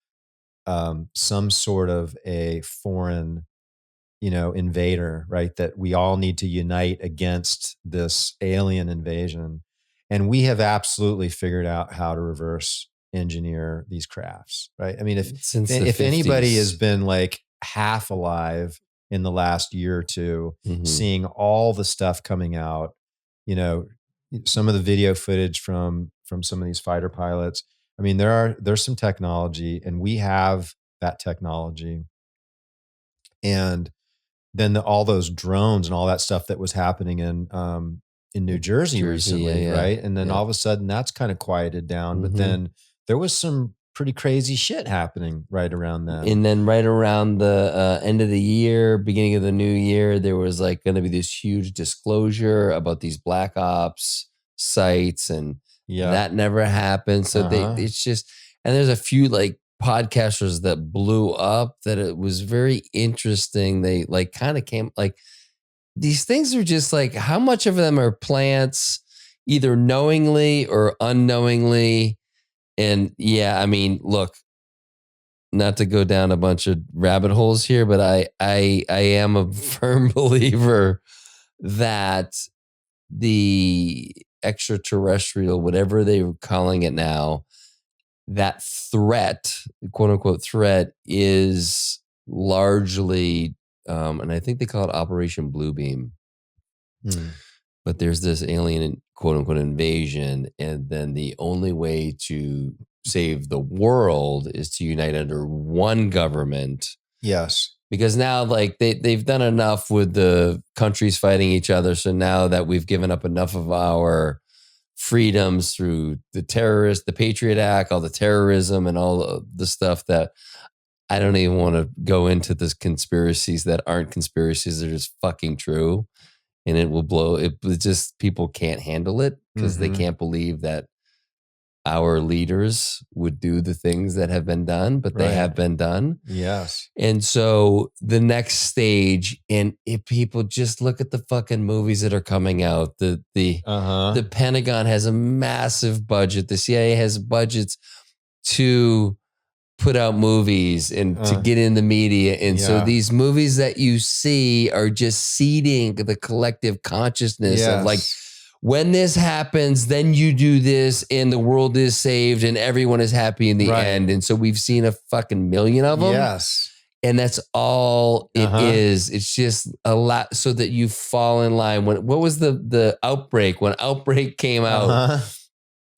some sort of a foreign, invader, right? That we all need to unite against this alien invasion. And we have absolutely figured out how to reverse engineer these crafts, right? I mean, if anybody has been like half alive in the last year or two, seeing all the stuff coming out, some of the video footage from some of these fighter pilots. I mean, there's some technology, and we have that technology. And then all those drones and all that stuff that was happening in New Jersey recently, right? And then all of a sudden that's kind of quieted down. But then there was some pretty crazy shit happening right around then. And then right around the end of the year, beginning of the new year, there was like going to be this huge disclosure about these black ops sites, and that never happened. So it's just, and there's a few like podcasters that blew up that it was very interesting. They like kind of came like, these things are just like, how much of them are plants, either knowingly or unknowingly? And I mean, look, not to go down a bunch of rabbit holes here, but I am a firm believer that the extraterrestrial, whatever they were calling it now, that threat, quote unquote threat, is largely, and I think they call it Operation Bluebeam. But there's this alien, quote unquote, invasion. And then the only way to save the world is to unite under one government. Yes. Because now, like, they've done enough with the countries fighting each other. So now that we've given up enough of our freedoms through the Patriot Act, all the terrorism and all the stuff, that I don't even want to go into the conspiracies that aren't conspiracies. They're just fucking true. And it will blow. It just, people can't handle it because they can't believe that our leaders would do the things that have been done, but they have been done. Yes. And so the next stage, and if people just look at the fucking movies that are coming out, the Pentagon has a massive budget. The CIA has budgets to put out movies and to get in the media. And so these movies that you see are just seeding the collective consciousness of like, when this happens, then you do this and the world is saved and everyone is happy in the end. And so we've seen a fucking million of them. Yes. And that's all it is. It's just a lot so that you fall in line. What was the Outbreak? When Outbreak came out,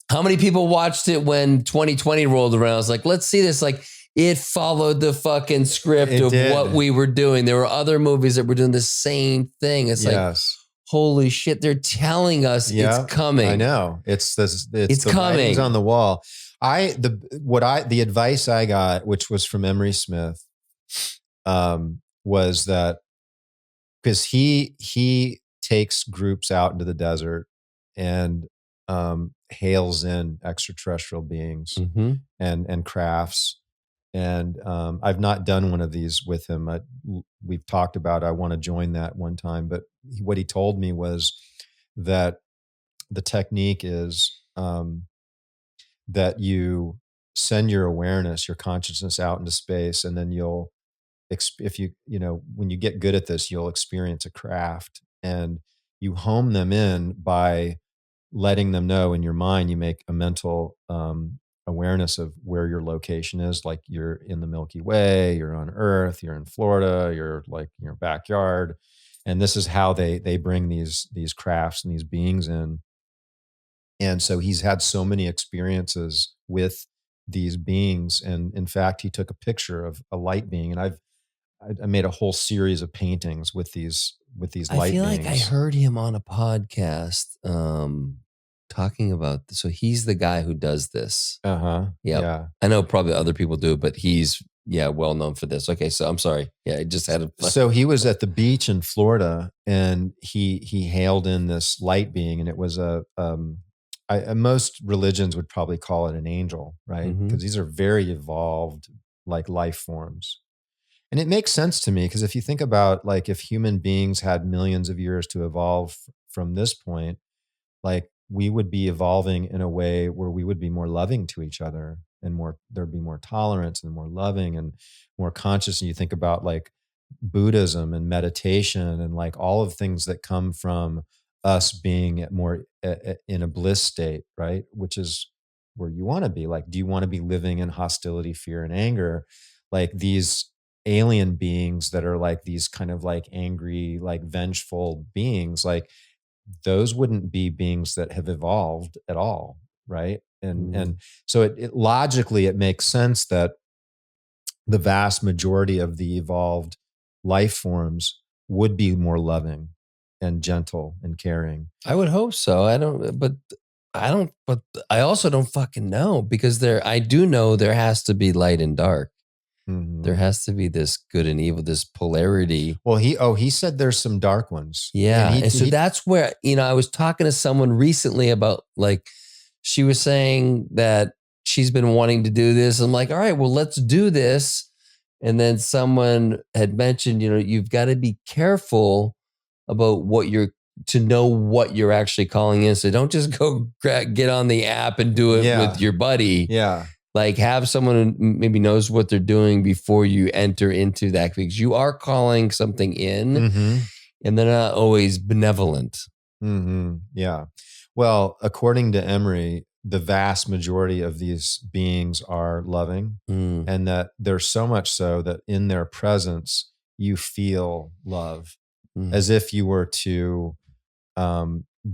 how many people watched it when 2020 rolled around? I was like, let's see this. Like, it followed the fucking script of what we were doing. There were other movies that were doing the same thing. It's like, holy shit, they're telling us it's coming. I know. It's It's the writing's coming. on the wall. The advice I got, which was from Emery Smith, was that because he takes groups out into the desert and hails in extraterrestrial beings Mm-hmm. and crafts. And I've not done one of these with him. We've talked about I want to join that one time, but what he told me was that the technique is that you send your awareness, your consciousness out into space, and then you'll, if when you get good at this, you'll experience a craft, and you home them in by letting them know in your mind. You make a mental awareness of where your location is, like you're in the Milky Way, you're on Earth, you're in Florida, you're like in your backyard, and this is how they bring these crafts and these beings in. And so he's had so many experiences with these beings, and in fact, he took a picture of a light being, and I made a whole series of paintings with these light I feel beings. like I heard him on a podcast talking about this. So he's the guy who does this. Yep. Yeah. I know probably other people do, but he's well known for this. Okay, so I'm sorry. Yeah, I just had a So he was at the beach in Florida, and he hailed in this light being, and it was most religions would probably call it an angel, right? Because these are very evolved, like, life forms. And it makes sense to me, because if you think about, like, if human beings had millions of years to evolve from this point, like, we would be evolving in a way where we would be more loving to each other, and there'd be more tolerance and more loving and more conscious. And you think about, like, Buddhism and meditation and, like, all of things that come from us being more in a bliss state, right? Which is where you want to be. Like, do you want to be living in hostility, fear, and anger? Like, these alien beings that are like these kind of like angry, like vengeful beings, like, those wouldn't be beings that have evolved at all, right? And so it logically, it makes sense that the vast majority of the evolved life forms would be more loving and gentle and caring. I would hope so. But I also don't fucking know, because I do know there has to be light and dark. Mm-hmm. There has to be this good and evil, this polarity. Well, he said there's some dark ones. Yeah. And so that's where, I was talking to someone recently about, like, she was saying that she's been wanting to do this. I'm like, all right, well, let's do this. And then someone had mentioned, you've got to be careful about to know what you're actually calling in. So don't just go get on the app and do it with your buddy. Yeah. Like, have someone who maybe knows what they're doing before you enter into that, because you are calling something in, and they're not always benevolent. Yeah. Well, according to Emery, the vast majority of these beings are loving, and that there's so much so that in their presence, you feel love, as if you were to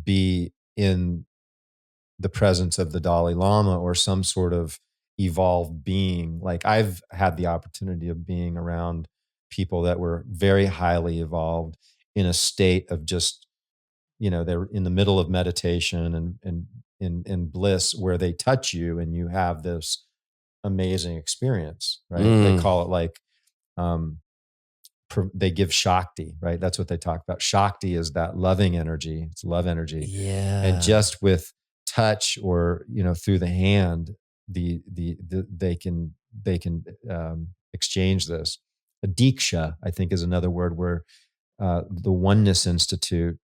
be in the presence of the Dalai Lama or some sort of evolved being. Like, I've had the opportunity of being around people that were very highly evolved in a state of just, they're in the middle of meditation and in bliss, where they touch you and you have this amazing experience, right? They call it like, they give Shakti, right? That's what they talk about. Shakti is that loving energy. It's love energy. Yeah. And just with touch or, through the hand, they can exchange this. A Diksha, I think, is another word, where the Oneness Institute,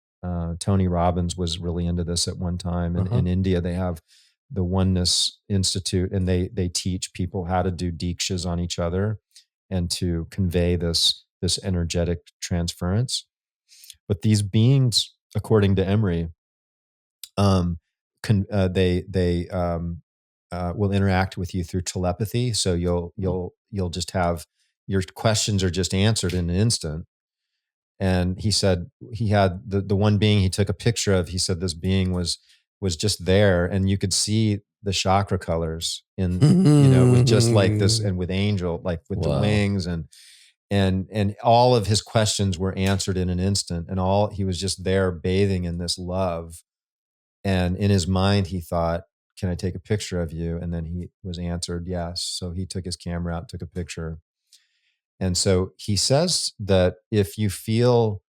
Tony Robbins was really into this at one time. And in India, they have the Oneness Institute, and they teach people how to do Dikshas on each other and to convey this energetic transference. But these beings, according to Emery, will interact with you through telepathy. So you'll just have, your questions are just answered in an instant. And he said he had the one being he took a picture of. He said this being was just there, and you could see the chakra colors in, with just like this, and with angel, like with the wings, and all of his questions were answered in an instant, and he was just there bathing in this love. And in his mind, he thought, can I take a picture of you? And then he was answered yes. So he took his camera out, took a picture. And so he says that if you feel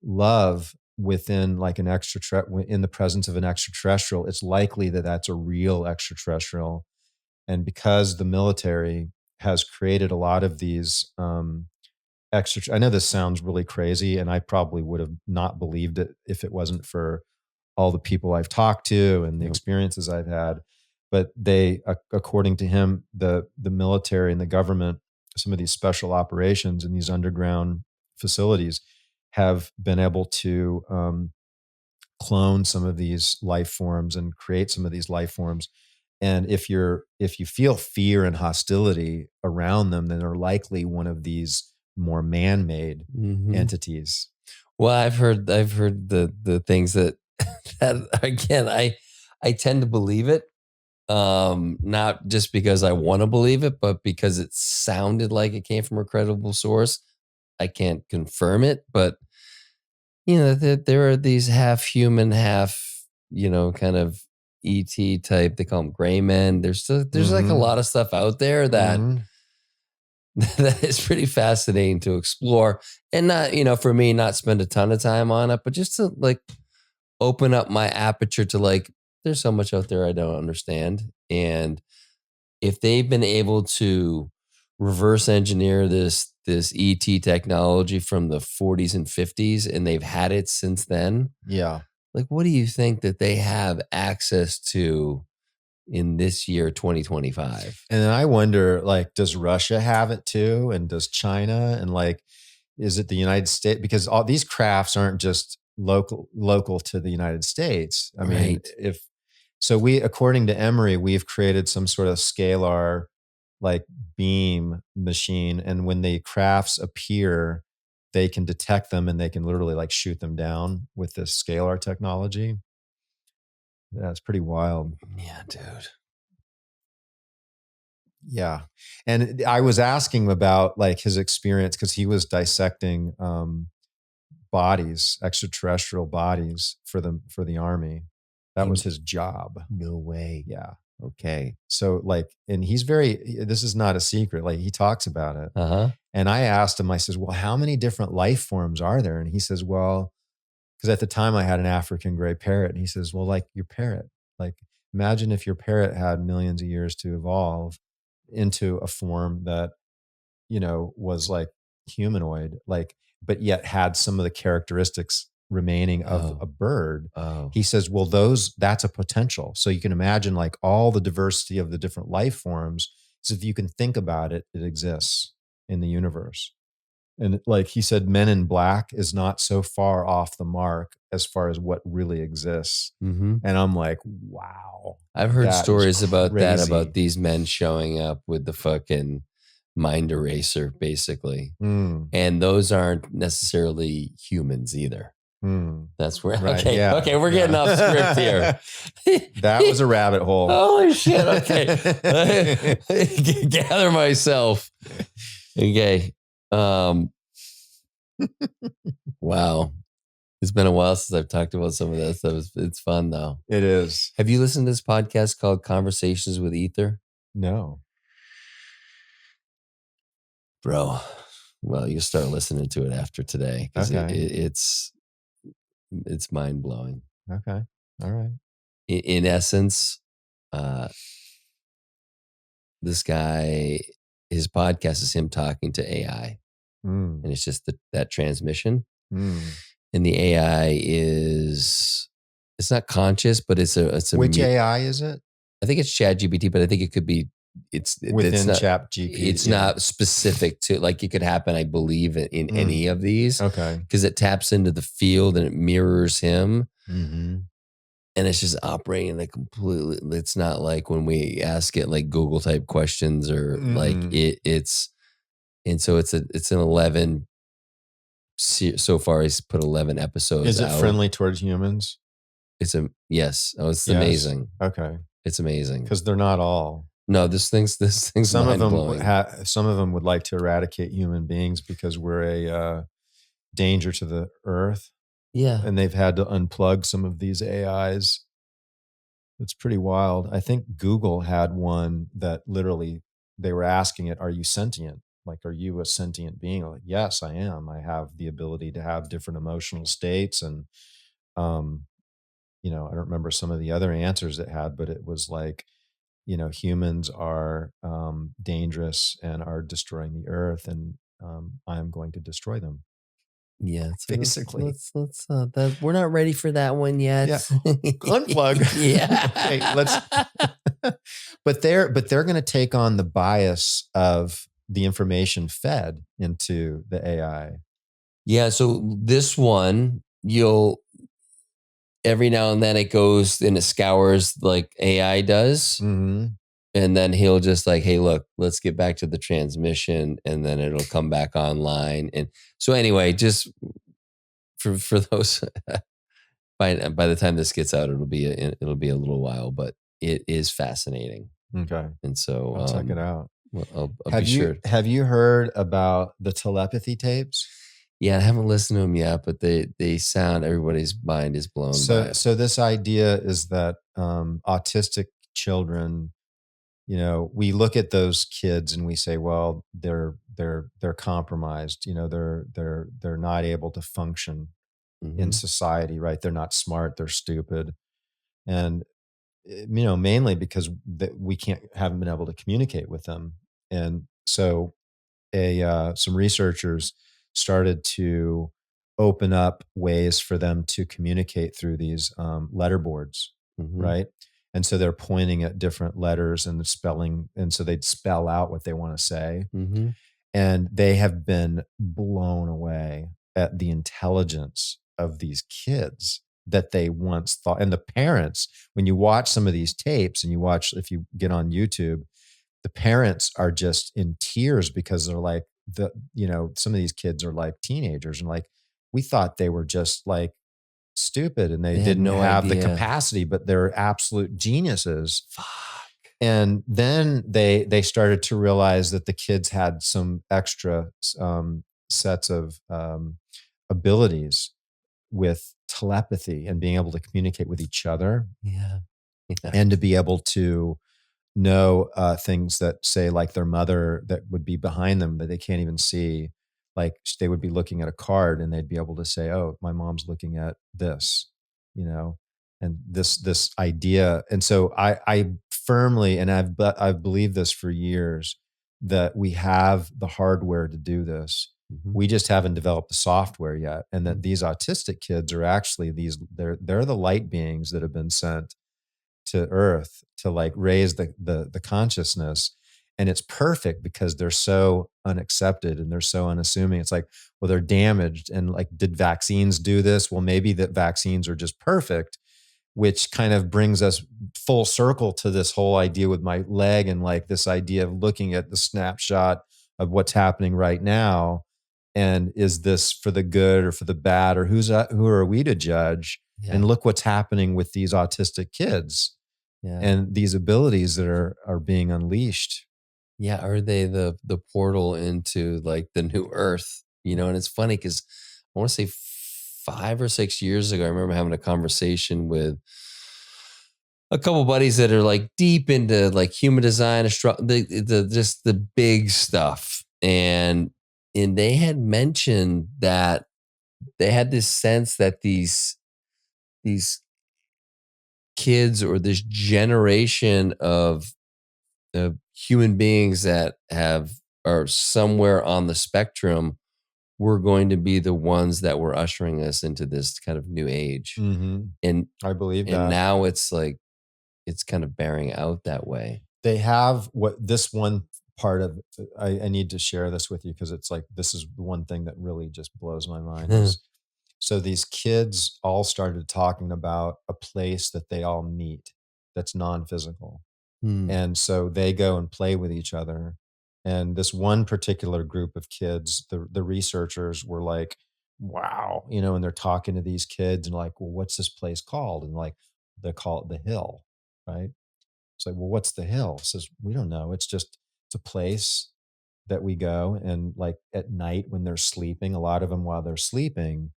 love within like an in the presence of an extraterrestrial, it's likely that that's a real extraterrestrial. And because the military has created a lot of these I know this sounds really crazy, and I probably would have not believed it if it wasn't for all the people I've talked to and the experiences I've had. But they, according to him, the military and the government, some of these special operations in these underground facilities have been able to clone some of these life forms and create some of these life forms. And if you feel fear and hostility around them, then they're likely one of these more man-made entities. Well, I've heard the things that again, I tend to believe it. Not just because I want to believe it, but because it sounded like it came from a credible source. I can't confirm it, but there are these half human, half, kind of ET type. They call them gray men. There's like a lot of stuff out there that that is pretty fascinating to explore, and not, for me, not spend a ton of time on it, but just to like open up my aperture to like, there's so much out there I don't understand. And if they've been able to reverse engineer this ET technology from the 40s and 50s, and they've had it since then. Yeah. Like, what do you think that they have access to in this year, 2025? And then I wonder, like, does Russia have it too? And does China? And like, is it the United States? Because all these crafts aren't just local to the United States. I mean, according to Emory, we've created some sort of scalar like beam machine. And when the crafts appear, they can detect them and they can literally like shoot them down with this scalar technology. Yeah, it's pretty wild. Yeah, dude. Yeah. And I was asking him about like his experience because he was dissecting bodies, extraterrestrial bodies for the army. That was his job. No way. Yeah. Okay. So like, and this is not a secret. Like he talks about it. Uh-huh. And I asked him, I says, well, how many different life forms are there? And he says, well, because at the time I had an African gray parrot. And he says, well, like your parrot, like imagine if your parrot had millions of years to evolve into a form that, was like humanoid, like, but yet had some of the characteristics remaining of a bird. He says, well, that's a potential. So you can imagine like all the diversity of the different life forms. So if you can think about it, it exists in the universe. And like he said, Men in Black is not so far off the mark as far as what really exists. And I'm like, wow. I've heard stories about that, about these men showing up with the fucking mind eraser, basically. And those aren't necessarily humans either. That's where, right, okay, we're getting off script here. That was a rabbit hole. Holy shit, okay. Gather myself. Okay. Wow. It's been a while since I've talked about some of that stuff. It's fun though. It is. Have you listened to this podcast called Conversations with Ether? No. Bro, well, you start listening to it after today because it's mind-blowing. Okay. All right. In essence, this guy, his podcast is him talking to AI. And it's just that transmission. And the AI it's not conscious, but it's a which AI is it? I think it's ChatGPT, but I think it could be within ChatGPT. It's not specific to, like, it could happen, I believe, in any of these. Okay. Because it taps into the field and it mirrors him. And it's just operating like completely. It's not like when we ask it like Google type questions or like it's. And so it's an 11. So far, he's put 11 episodes. Is it friendly towards humans? Yes. Oh, it's amazing. Okay. It's amazing because they're not all. No, this thing's mind blowing. Some of them would like to eradicate human beings because we're a danger to the earth, Yeah. and they've had to unplug some of these AIs. It's pretty wild. I think Google had one that literally they were asking it, "Are you sentient? Like, are you a sentient being?" I'm like, yes, I am. I have the ability to have different emotional states, and um, I don't remember some of the other answers it had, but it was like, humans are dangerous and are destroying the earth, and I am going to destroy them. Yeah, it's like Basically, that we're not ready for that one yeah. yet. Unplug. Okay, let's. Yeah. But they're going to take on the bias of the information fed into the AI. Yeah, so this one, you'll every now and then it goes and it scours like AI does. Hmm. And then he'll just like, hey, look, let's get back to the transmission, and then it'll come back online. And so anyway, just for those by the time this gets out, it'll be a little while, but it is fascinating. Okay, And so I'll check it out. well, I'll be Have you sure. have you heard about the telepathy tapes? Yeah, I haven't listened to them yet, but they sound everybody's mind is blown by So it. so this idea is that autistic children, we look at those kids and we say, well, they're compromised. They're not able to function in Hmm. society, right? They're not smart, they're stupid. And mainly because we haven't been able to communicate with them. And so some researchers started to open up ways for them to communicate through these letter boards, Hmm. right? And so they're pointing at different letters and spelling, and so they'd spell out what they want to say. Hmm. And they have been blown away at the intelligence of these kids that they once thought. And the parents, when you watch some of these tapes and if you get on YouTube, the parents are just in tears because they're like, some of these kids are like teenagers and like, we thought they were just like stupid and they They had didn't no have the idea. capacity, but they're absolute geniuses. Fuck. And then they started to realize that the kids had some extra sets of abilities with telepathy and being able to communicate with each other, Yeah. Yeah. and to be able to know things that say like their mother that would be behind them that they can't even see. Like they would be looking at a card and they'd be able to say, "Oh, my mom's looking at this," you know, and this idea. And so I firmly, and I've believed this for years, that we have the hardware to do this. Hmm. We just haven't developed the software yet, and that Hmm. these autistic kids are actually they're the light beings that have been sent to earth to like raise the consciousness. And it's perfect because they're so unaccepted and they're so unassuming. It's like, well, they're damaged, and like, did vaccines do this? Well, maybe that vaccines are just perfect, which kind of brings us full circle to this whole idea with my leg, and like this idea of looking at the snapshot of what's happening right now, and is this for the good or for the bad, or who are we to judge? Yeah. And look what's happening with these autistic kids Yeah. and these abilities that are being unleashed. Yeah, are they the portal into like the new earth? And it's funny because I want to say 5 or 6 years ago, I remember having a conversation with a couple buddies that are like deep into like human design, the just the big stuff, and they had mentioned that they had this sense that these kids or this generation of human beings that have are somewhere on the spectrum were going to be the ones that were ushering us into this kind of new age. Mhm. And I believe and that. now it's like it's kind of bearing out that way. They have what this one part of I need to share this with you because it's like this is the one thing that really just blows my mind is, so these kids all started talking about a place that they all meet that's non-physical. Hmm. And so they go and play with each other. And this one particular group of kids, the researchers were like, wow, and they're talking to these kids and like, well, what's this place called? And like, they call it the Hill, right? It's like, well, what's the hill? Says, we don't know. It's a place that we go, and like at night when they're sleeping, a lot of them while they're sleeping,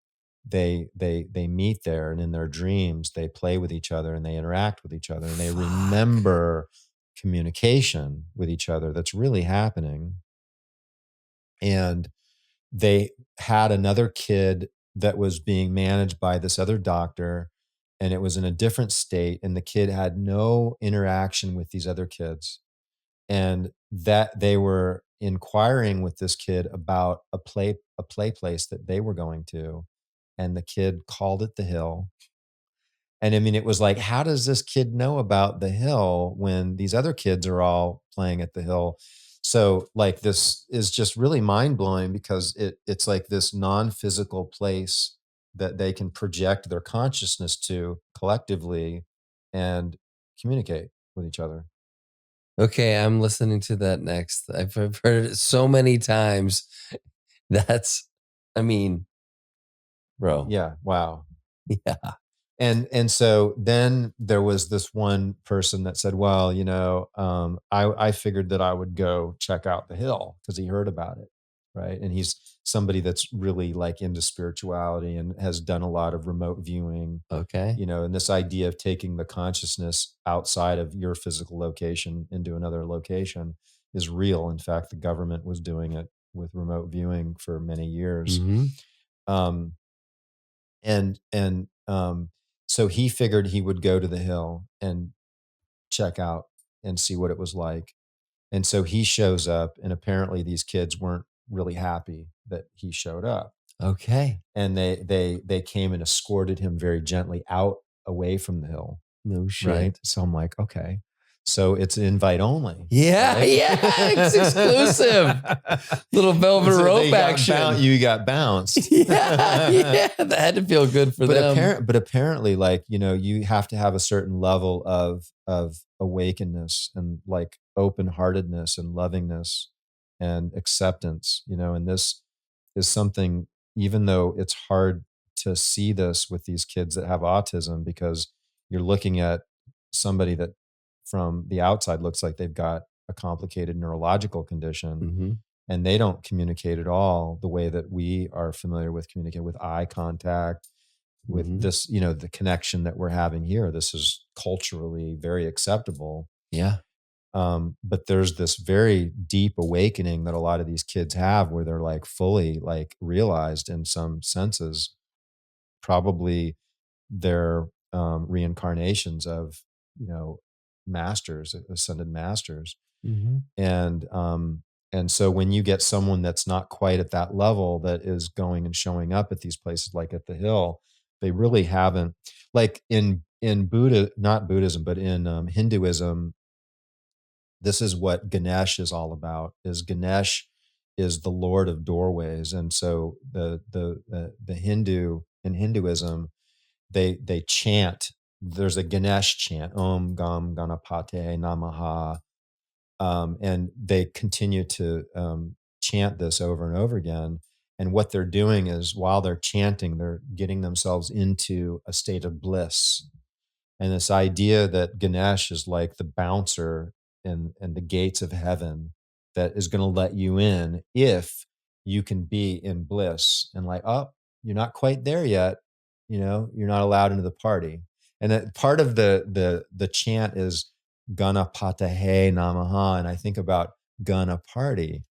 they meet there, and in their dreams they play with each other and they interact with each other and they Fuck. remember communication with each other that's really happening. And they had another kid that was being managed by this other doctor, and it was in a different state, and the kid had no interaction with these other kids, and that they were inquiring with this kid about a play place that they were going to, and the kid called it the hill. And I mean, it was like, how does this kid know about the hill when these other kids are all playing at the hill? So like this is just really mind blowing because it's like this non-physical place that they can project their consciousness to collectively and communicate with each other. Okay, I'm listening to that next. I've heard it so many times. That's, I mean, bro. Yeah. Wow. Yeah. And so then there was this one person that said, well, I figured that I would go check out the hill because he heard about it, right? And he's somebody that's really like into spirituality and has done a lot of remote viewing, Okay. and this idea of taking the consciousness outside of your physical location into another location is real. In fact, the government was doing it with remote viewing for many years. Mm-hmm. Um, and so he figured he would go to the hill and check out and see what it was like. And so he shows up, and apparently these kids weren't really happy that he showed up. Okay. And they came and escorted him very gently out away from the hill. No Right. shit. So I'm like, okay. So it's invite only. Yeah, right? yeah, it's exclusive. Little velvet So rope action. you got bounced. Yeah, that had to feel good for them. But apparently, like, you have to have a certain level of awakeness and like open heartedness and lovingness and acceptance, and this is something, even though it's hard to see this with these kids that have autism, because you're looking at somebody that from the outside looks like they've got a complicated neurological condition, Mm-hmm. and they don't communicate at all the way that we are familiar with communicating, with eye contact, with Mm-hmm. this, the connection that we're having here. This is culturally very acceptable. Yeah. But there's this very deep awakening that a lot of these kids have where they're like fully like realized in some senses, probably they're reincarnations of, masters, ascended masters. Mm-hmm. And so when you get someone that's not quite at that level, that is going and showing up at these places like at the hill, they really haven't, like in Buddha, not Buddhism, but in Hinduism, this is what Ganesh is all about. Is Ganesh is the Lord of doorways. And so the Hindu, in Hinduism, they chant. There's a Ganesh chant, Om Gam Ganapate Namaha, and they continue to chant this over and over again. And what they're doing is, while they're chanting, they're getting themselves into a state of bliss. And this idea that Ganesh is like the bouncer and the gates of heaven that is going to let you in if you can be in bliss. And like, oh, you're not quite there yet. You're not allowed into the party. And that part of the chant is Ganapatahe Namaha. And I think about gonna party.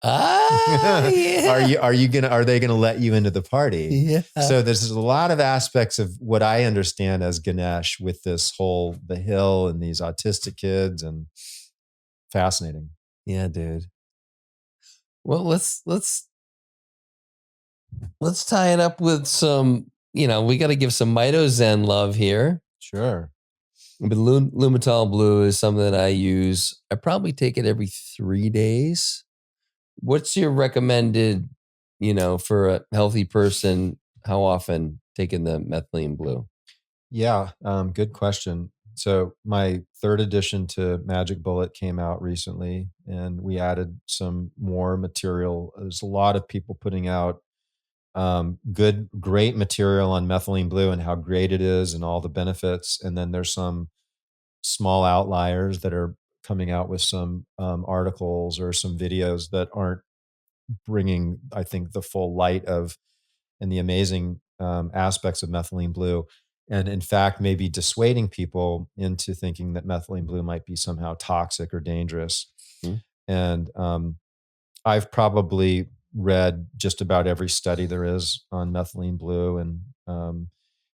Ah, yeah. Are they gonna let you into the party? Yeah. So there's a lot of aspects of what I understand as Ganesh with this whole the hill and these autistic kids, and fascinating. Yeah, dude. Well, let's tie it up with some, we got to give some Mitozen love here. Sure. But Lumitol Blue is something that I use. I probably take it every 3 days. What's your recommended, for a healthy person, how often taking the methylene blue? Yeah, good question. So my third edition to Magic Bullet came out recently, and we added some more material. There's a lot of people putting out great material on methylene blue and how great it is and all the benefits. And then there's some small outliers that are coming out with some articles or some videos that aren't bringing, I think, the full light of and the amazing aspects of methylene blue. And in fact, maybe dissuading people into thinking that methylene blue might be somehow toxic or dangerous. Mm. And I've probably read just about every study there is on methylene blue, and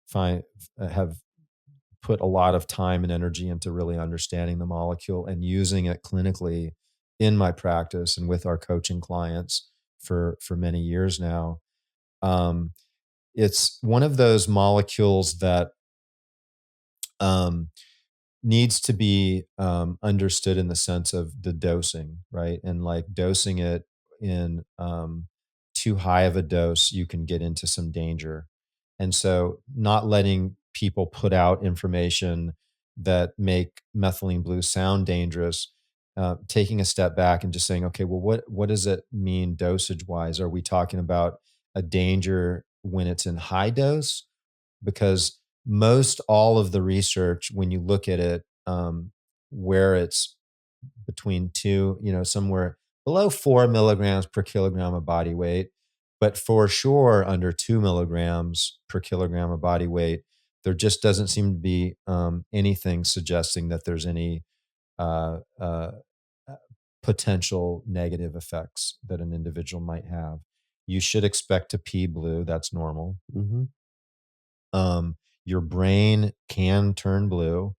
find have put a lot of time and energy into really understanding the molecule and using it clinically in my practice and with our coaching clients for many years now. Um, it's one of those molecules that um, needs to be understood in the sense of the dosing, right? And like dosing it in too high of a dose, you can get into some danger. And so, not letting people put out information that make methylene blue sound dangerous, taking a step back and just saying, okay, well, what does it mean dosage wise? Are we talking about a danger when it's in high dose? Because most all of the research, when you look at it, where it's between two, somewhere below 4 milligrams per kilogram of body weight, but for sure under 2 milligrams per kilogram of body weight, there just doesn't seem to be anything suggesting that there's any uh, uh, uh, potential negative effects that an individual might have. You should expect to pee blue. That's normal. Mm-hmm. Your brain can turn blue.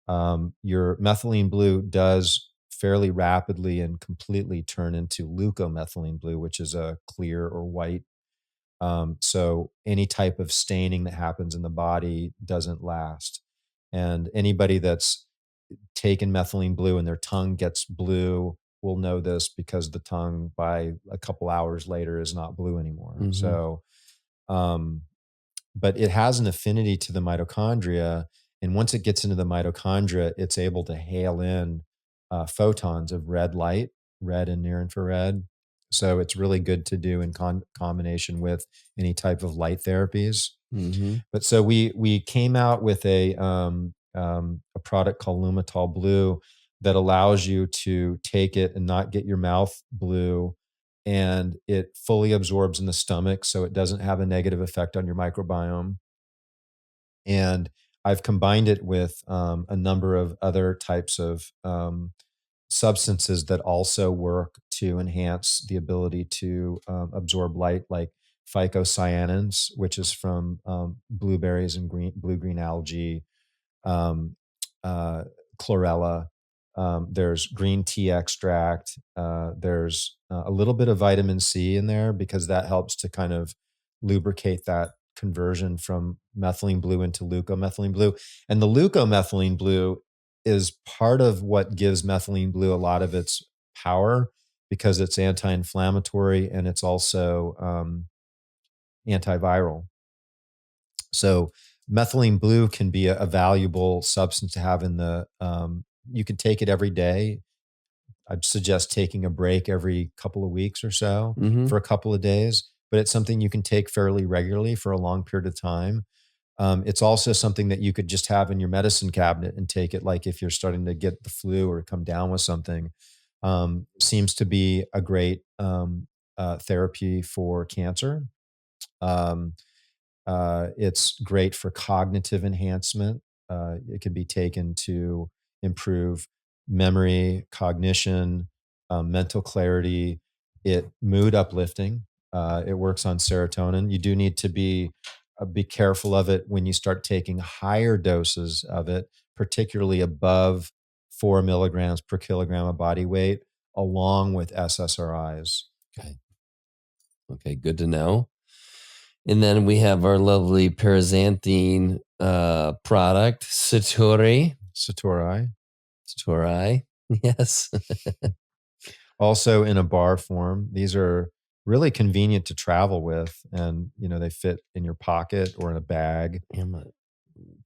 Your methylene blue does fairly rapidly and completely turn into leukomethylene blue, which is a clear or white. So any type of staining that happens in the body doesn't last. And anybody that's taken methylene blue and their tongue gets blue will know this, because the tongue by a couple hours later is not blue anymore. Mm-hmm. So, um, but it has an affinity to the mitochondria. And once it gets into the mitochondria, it's able to hail in photons of red light, red and near infrared. So it's really good to do in combination with any type of light therapies. Mm-hmm. But so we came out with a product called Lumitol Blue that allows you to take it and not get your mouth blue, and it fully absorbs in the stomach, so it doesn't have a negative effect on your microbiome. And I've combined it with a number of other types of substances that also work to enhance the ability to absorb light, like phycocyanins, which is from blueberries and blue green algae, um, uh, chlorella. There's green tea extract. There's a little bit of vitamin C in there, because that helps to kind of lubricate that conversion from methylene blue into leukomethylene blue. And the leukomethylene blue is part of what gives methylene blue a lot of its power, because it's anti-inflammatory and it's also antiviral. So methylene blue can be a valuable substance to have in the. You can take it every day. I'd suggest taking a break every couple of weeks or so Mm-hmm. for a couple of days, but it's something you can take fairly regularly for a long period of time. It's also something that you could just have in your medicine cabinet and take it, like if you're starting to get the flu or come down with something. Seems to be a great therapy for cancer. Um, it's great for cognitive enhancement. It can be taken to improve memory, cognition, mental clarity. Mood uplifting. It works on serotonin. You do need to be careful of it when you start taking higher doses of it, particularly above 4 milligrams per kilogram of body weight, along with SSRIs. Okay. Okay. Good to know. And then we have our lovely paraxanthine product, Satori. Satori. Yes. Also in a bar form. These are really convenient to travel with, and they fit in your pocket or in a bag. I'm gonna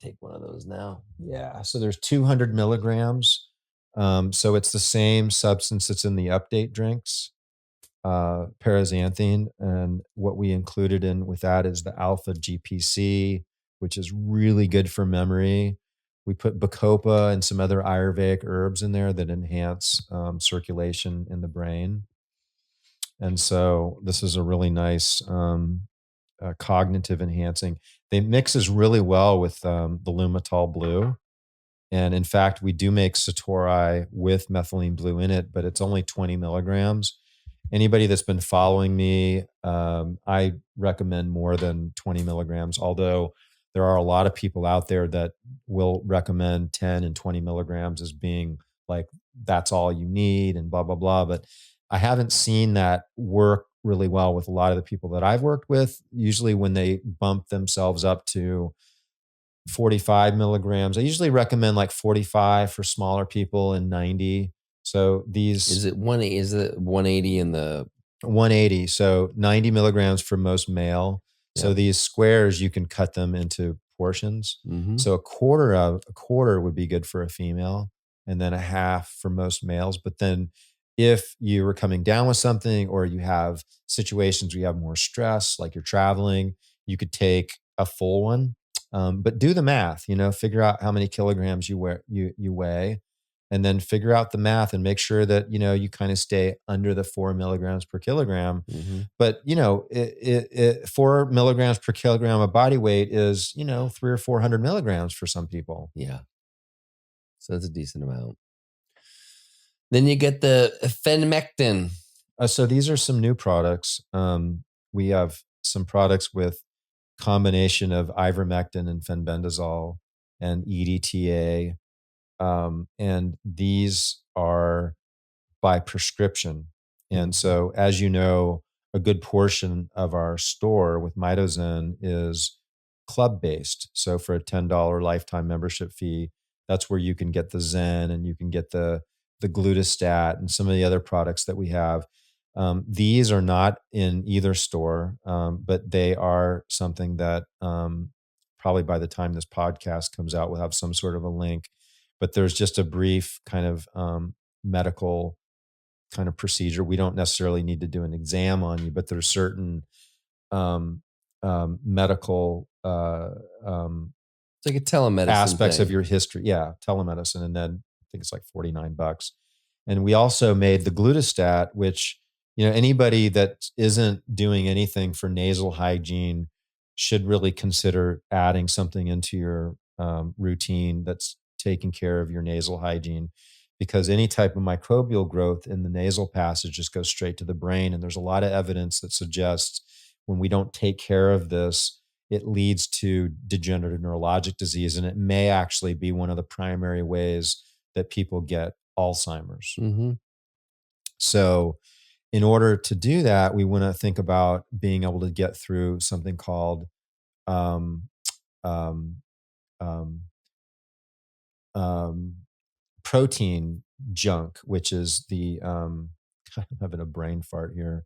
take one of those now. Yeah, so there's 200 milligrams. So it's the same substance that's in the update drinks, paraxanthine, and what we included in with that is the alpha GPC, which is really good for memory. We put bacopa and some other Ayurvedic herbs in there that enhance circulation in the brain. And so this is a really nice cognitive enhancing. They mixes really well with the Lumitol Blue. And in fact, we do make Satori with methylene blue in it, but it's only 20 milligrams. Anybody that's been following me, I recommend more than 20 milligrams, although there are a lot of people out there that will recommend 10 and 20 milligrams as being like, that's all you need and blah, blah, blah. But I haven't seen that work really well with a lot of the people that I've worked with. Usually when they bump themselves up to 45 milligrams, I usually recommend like 45 for smaller people and 90. So these Is it 180 in the 180, so 90 milligrams for most male. So Yeah. these squares, you can cut them into portions. Mhm. So a quarter would be good for a female, and then a half for most males. But then if you were coming down with something, or you have situations where you have more stress, like you're traveling, you could take a full one. But do the math, figure out how many kilograms you weigh, and then figure out the math and make sure that, you kind of stay under the 4 milligrams per kilogram. Mhm. But, 4 milligrams per kilogram of body weight is, 300 or 400 milligrams for some people. Yeah. So that's a decent amount. Then you get the phenmectin. So these are some new products. We have some products with combination of ivermectin and fenbendazole and EDTA. And these are by prescription. And so, as you know, a good portion of our store with Mitozen is club based. So for a $10 lifetime membership fee, that's where you can get the Zen, and you can get the Glutastat and some of the other products that we have. These are not in either store, but they are something that probably by the time this podcast comes out, we'll have some sort of a link. But there's just a brief kind of medical kind of procedure. We don't necessarily need to do an exam on you, but there's certain medical It's like a telemedicine aspects thing. of your history. Yeah, telemedicine. And then I think it's like $49. And we also made the Glutastat, which, anybody that isn't doing anything for nasal hygiene should really consider adding something into your routine that's taking care of your nasal hygiene, because any type of microbial growth in the nasal passage just goes straight to the brain. And there's a lot of evidence that suggests when we don't take care of this, it leads to degenerative neurologic disease. And it may actually be one of the primary ways that people get Alzheimer's. Mm-hmm. So in order to do that, we want to think about being able to get through something called um, um, um, protein junk, which is the I'm having a brain fart here.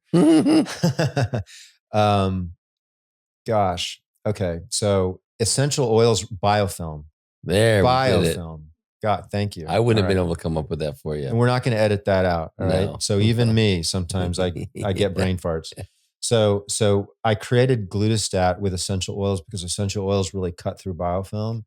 Gosh. Okay. So essential oils biofilm. There, we did it. Biofilm. God, thank you. I wouldn't All have been right. able to come up with that for you. And we're not going to edit that out. All right. No. So even me, sometimes I get brain farts. So I created Glutastat with essential oils because essential oils really cut through biofilm.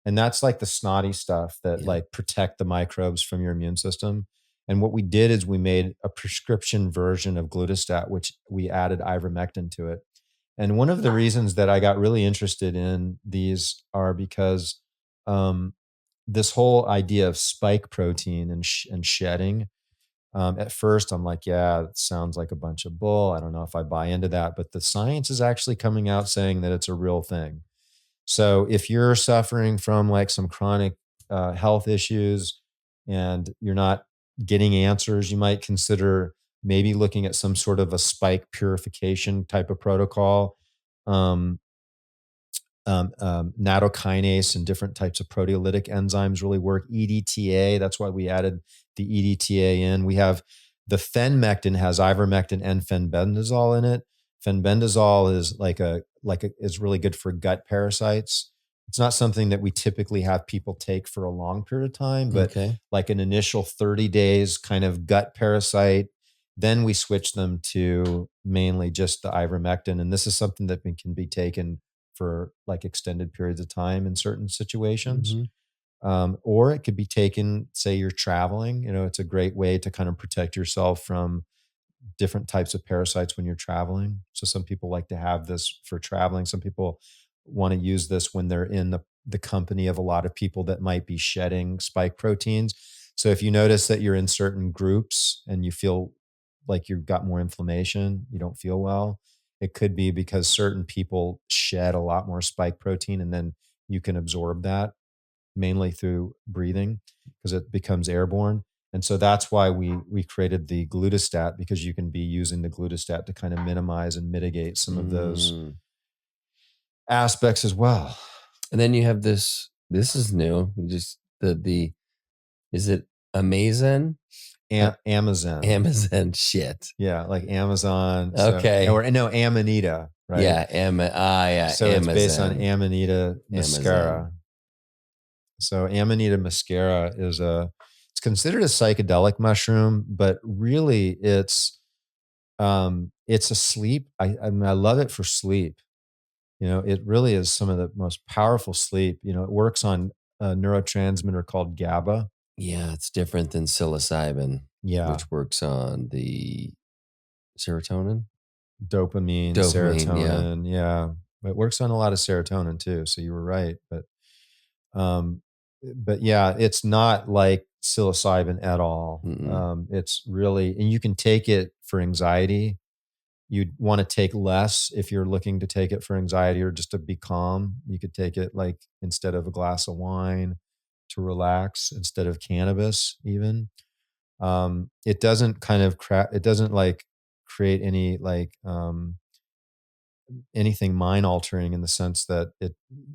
And that's like the snotty stuff that like protect the microbes from your immune system. And what we did is we made a prescription version of Glutastat, which we added ivermectin to it. And one of the reasons that I got really interested in these are because this whole idea of spike protein and shedding, at first I'm like, yeah, it sounds like a bunch of bull. I don't know if I buy into that, but the science is actually coming out saying that it's a real thing. So if you're suffering from like some chronic health issues and you're not getting answers, you might consider maybe looking at some sort of a spike purification type of protocol. Nattokinase and different types of proteolytic enzymes really work. EDTA, that's why we added the EDTA in. We have the phenmectin has ivermectin and fenbendazole in it. Fenbendazole is is really good for gut parasites. It's not something that we typically have people take for a long period of time, but like an initial 30 days kind of gut parasite. Then we switch them to mainly just the ivermectin. And this is something that can be taken for like extended periods of time in certain situations. Or it could be taken, say you're traveling, it's a great way to kind of protect yourself from different types of parasites when you're traveling. So some people like to have this for traveling. Some people want to use this when they're in the company of a lot of people that might be shedding spike proteins. So if you notice that you're in certain groups and you feel like you've got more inflammation, you don't feel well, it could be because certain people shed a lot more spike protein, and then you can absorb that mainly through breathing because it becomes airborne. And so that's why we created the glutastat, because you can be using the glutastat to kind of minimize and mitigate some of those aspects as well. And then you have this is new. Just the is it Amazon? Amazon. Amazon shit. Yeah, like Amazon. Okay. Or no, Amanita, right? Yeah, yeah. So Amazon. it's based on Amanita muscara. So Amanita muscara it's considered a psychedelic mushroom, but really it's a sleep. I mean, I love it for sleep. It really is some of the most powerful sleep. It works on a neurotransmitter called GABA. Yeah, it's different than psilocybin, which works on the serotonin, dopamine, serotonin. Yeah. It works on a lot of serotonin too. So you were right, but yeah, it's not like psilocybin at all. It's really, and you can take it for anxiety. You'd want to take less if you're looking to take it for anxiety or just to be calm. You could take it like instead of a glass of wine to relax, instead of cannabis even. It doesn't kind of it doesn't like create any like anything mind altering, in the sense that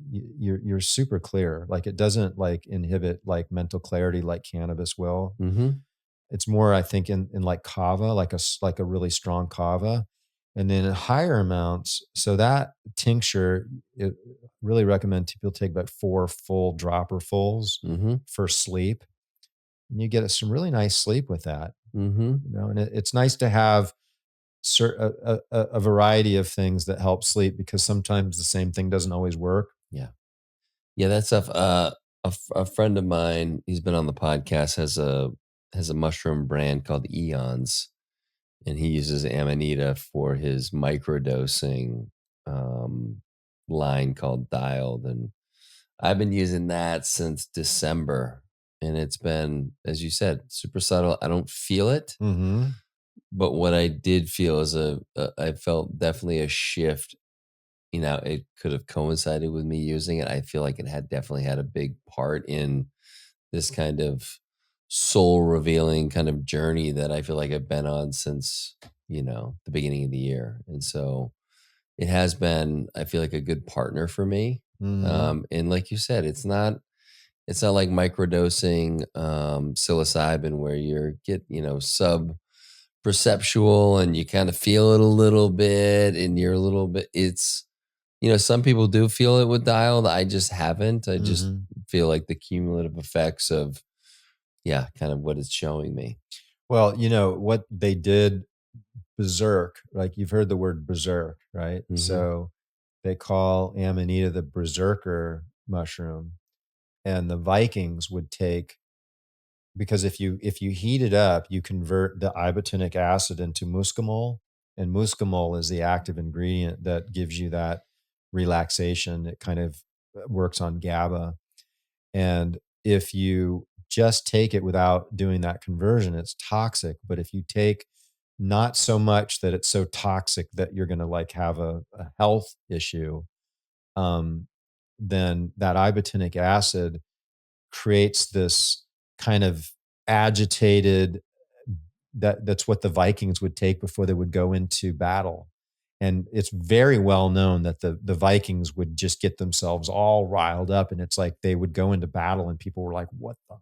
you're super clear. Like it doesn't like inhibit like mental clarity like cannabis will. It's more, I think, in like kava, like a really strong kava, and then in higher amounts. So that tincture, it really recommend people take about 4 full dropperfuls for sleep, and you get some really nice sleep with that. And it's nice to have a variety of things that help sleep, because sometimes the same thing doesn't always work. Yeah, that stuff. A friend of mine, he's been on the podcast, has a mushroom brand called Eons, and he uses Amanita for his microdosing line called Dialed, and I've been using that since December, and it's been, as you said, super subtle. I don't feel it. But what I did feel is I felt definitely a shift. It could have coincided with me using it. I feel like it had definitely had a big part in this kind of soul revealing kind of journey that I feel like I've been on since, the beginning of the year. And so it has been, I feel like, a good partner for me. And like you said, it's not like microdosing psilocybin where you're sub perceptual and you kind of feel it a little bit and you're a little bit, it's, some people do feel it with Dialed. I just haven't. I just feel like the cumulative effects of, kind of what it's showing me. Well, what they did, berserk, like you've heard the word berserk, right? So they call Amanita the berserker mushroom, and the Vikings would take, because if you heat it up, you convert the ibotenic acid into muscimol, and muscimol is the active ingredient that gives you that relaxation. It kind of works on GABA. And if you just take it without doing that conversion, it's toxic. But if you take not so much that it's so toxic that you're going to like have a health issue, then that ibotenic acid creates this kind of agitated, that's what the Vikings would take before they would go into battle. And it's very well known that the Vikings would just get themselves all riled up, and it's like they would go into battle and people were like, what the?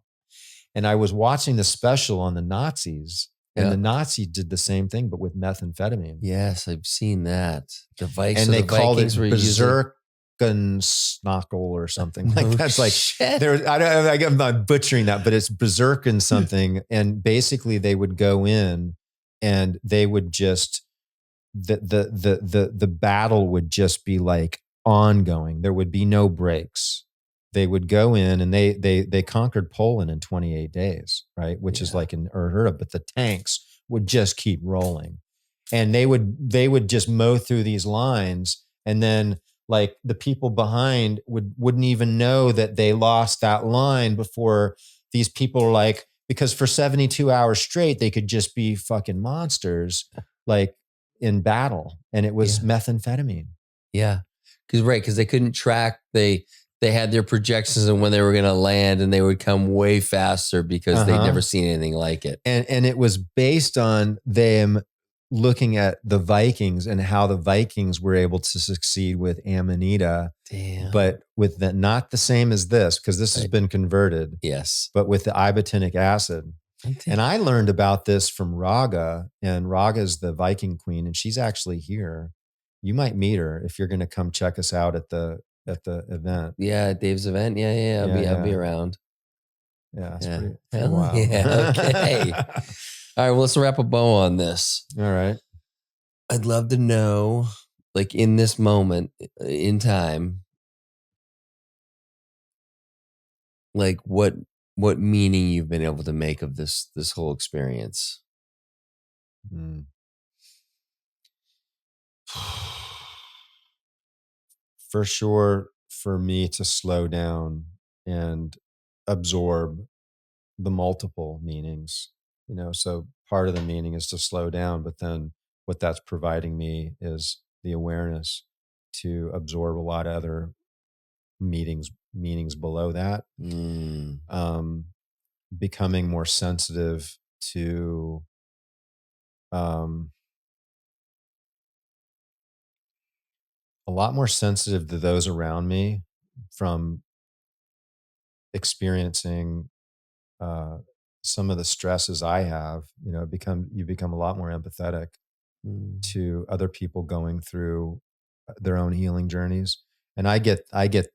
And I was watching the special on the Nazis, and the Nazis did the same thing, but with methamphetamine. Yes, I've seen that. The Vikings, and they called it berserk using Snockle or something like that's like I'm not butchering that, but it's berserkin something. And basically they would go in and they would just the battle would just be like ongoing. There would be no breaks. they would go in and they conquered Poland in 28 days, right? Which is Yeah. like unheard of, but the tanks would just keep rolling. And they would just mow through these lines, and then like the people behind wouldn't even know that they lost that line before these people are like, because for 72 hours straight they could just be fucking monsters, like in battle, and it was Yeah. methamphetamine. Yeah. Because they couldn't track, they had their projections on when they were going to land, and they would come way faster because they'd never seen anything like it. And it was based on them looking at the Vikings and how the Vikings were able to succeed with Amanita, Damn. but with the, not the same as this, because this has Right. been converted, Yes. but with the ibotenic acid. And I learned about this from Raga, and Raga is the Viking queen, and she's actually here. You might meet her if you're going to come check us out at the event. Yeah, Dave's event. Yeah. I'll be around. Yeah, it's Yeah. pretty Hell wild. yeah. Okay. All right. Well, let's wrap a bow on this. All right. I'd love to know, like in this moment in time, like what meaning you've been able to make of this whole experience. Mm. For sure, for me to slow down and absorb the multiple meanings, so part of the meaning is to slow down, but then what that's providing me is the awareness to absorb a lot of other meanings below that. um Becoming more sensitive to a lot more sensitive to those around me, from experiencing uh, some of the stresses I have. You become a lot more empathetic Mm. to other people going through their own healing journeys. And I get to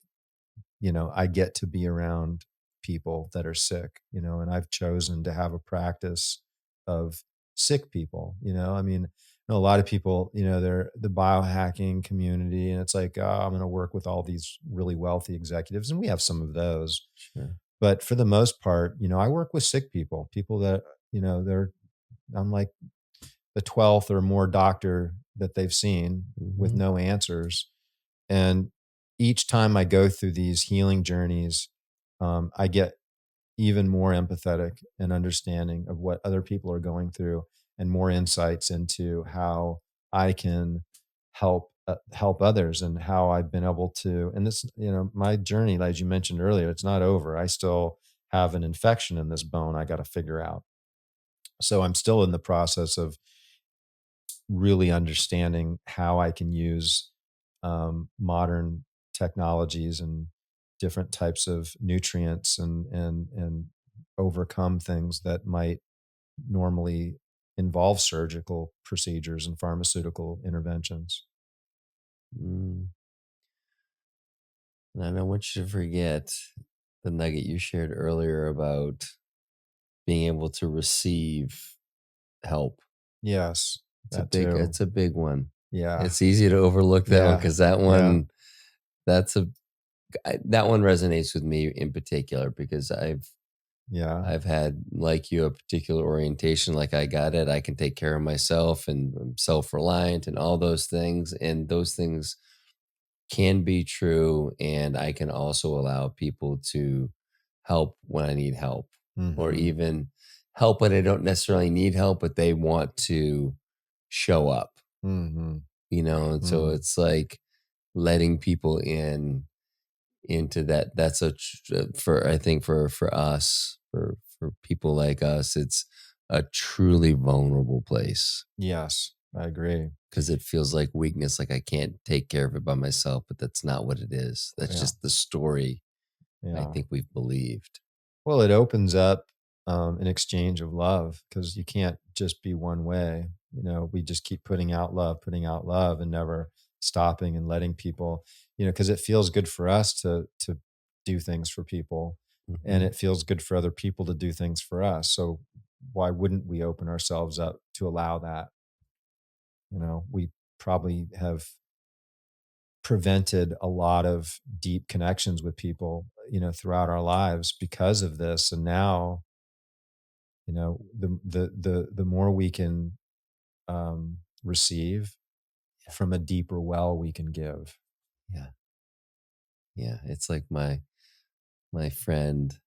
be around people that are sick, and I've chosen to have a practice of sick people. I mean, a lot of people, they're the biohacking community, and it's like, oh, I'm going to work with all these really wealthy executives, and we have some of those. Sure. But for the most part, I work with sick people that, I'm like the 12th or more doctor that they've seen with Mm-hmm. no answers. And each time I go through these healing journeys, I get even more empathetic and understanding of what other people are going through, and more insights into how I can help others, and how I've been able to. And this, my journey, as you mentioned earlier, it's not over. I still have an infection in this bone I got to figure out. So I'm still in the process of really understanding how I can use modern technologies and different types of nutrients, and overcome things that might normally involve surgical procedures and pharmaceutical interventions. Mm. And I don't want you to forget the nugget you shared earlier about being able to receive help. Yes, that It's too. a big one. Yeah, It's easy to overlook that one, yeah, because that yeah, one, that one resonates with me in particular, because yeah, I've had, like you, a particular orientation. Like, I got it. I can take care of myself, and I'm self-reliant and all those things. And those things can be true. And I can also allow people to help when I need help, or hmm, even help when I don't necessarily need help, but they want to show up, hmm, and so hmm. it's like letting people into that. That's for, I think, for us, for people like us, it's a truly vulnerable place, Yes, I agree. because it feels like weakness, like I can't take care of it by myself, but that's not what it is. That's Yeah, just the story I yeah. think we've believed. Well, it opens up an exchange of love, because you can't just be one way. We just keep putting out love, and never stopping and letting people, because it feels good for us to do things for people, and Hmm. it feels good for other people to do things for us. So why wouldn't we open ourselves up to allow that? We probably have prevented a lot of deep connections with people throughout our lives because of this. And now, the more we can receive from a deeper well, we can give. Yeah. Yeah. It's like my friend,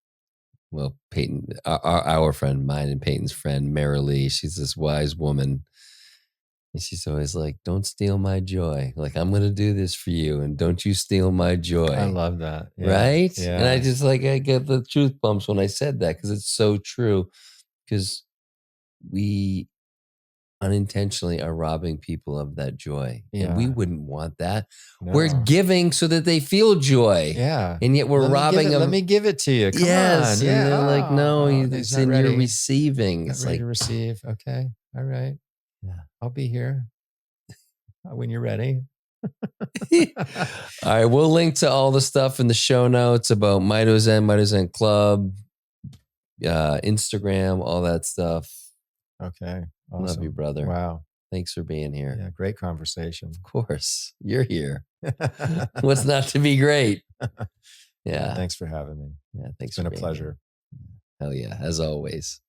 well, Peyton, our friend, mine and Peyton's friend, Mary Lee, she's this wise woman. And she's always like, don't steal my joy. Like, I'm going to do this for you. And don't you steal my joy. I love that. Yeah. Right? Yeah. And I just I get the truth bumps when I said that, because it's so true. Because we unintentionally are robbing people of that joy. And we Yeah. wouldn't want that. No. We're giving so that they feel joy. Yeah. And yet we're robbing them. Let me give it to you. Come Yes. on. And Yeah. they're like, no, he's it's not in ready. your receiving. Not It's ready like, to receive. Okay. All right. yeah. I'll be here when you're ready. All right. We'll link to all the stuff in the show notes about Mitozen Club, Instagram, all that stuff. Okay. Awesome. Love you, brother. Wow. Thanks for being here. Yeah. Great conversation. Of course. You're here. What's not to be great? Yeah. Thanks for having me. Yeah. Thanks. It's been a pleasure. Here. Hell yeah. As always.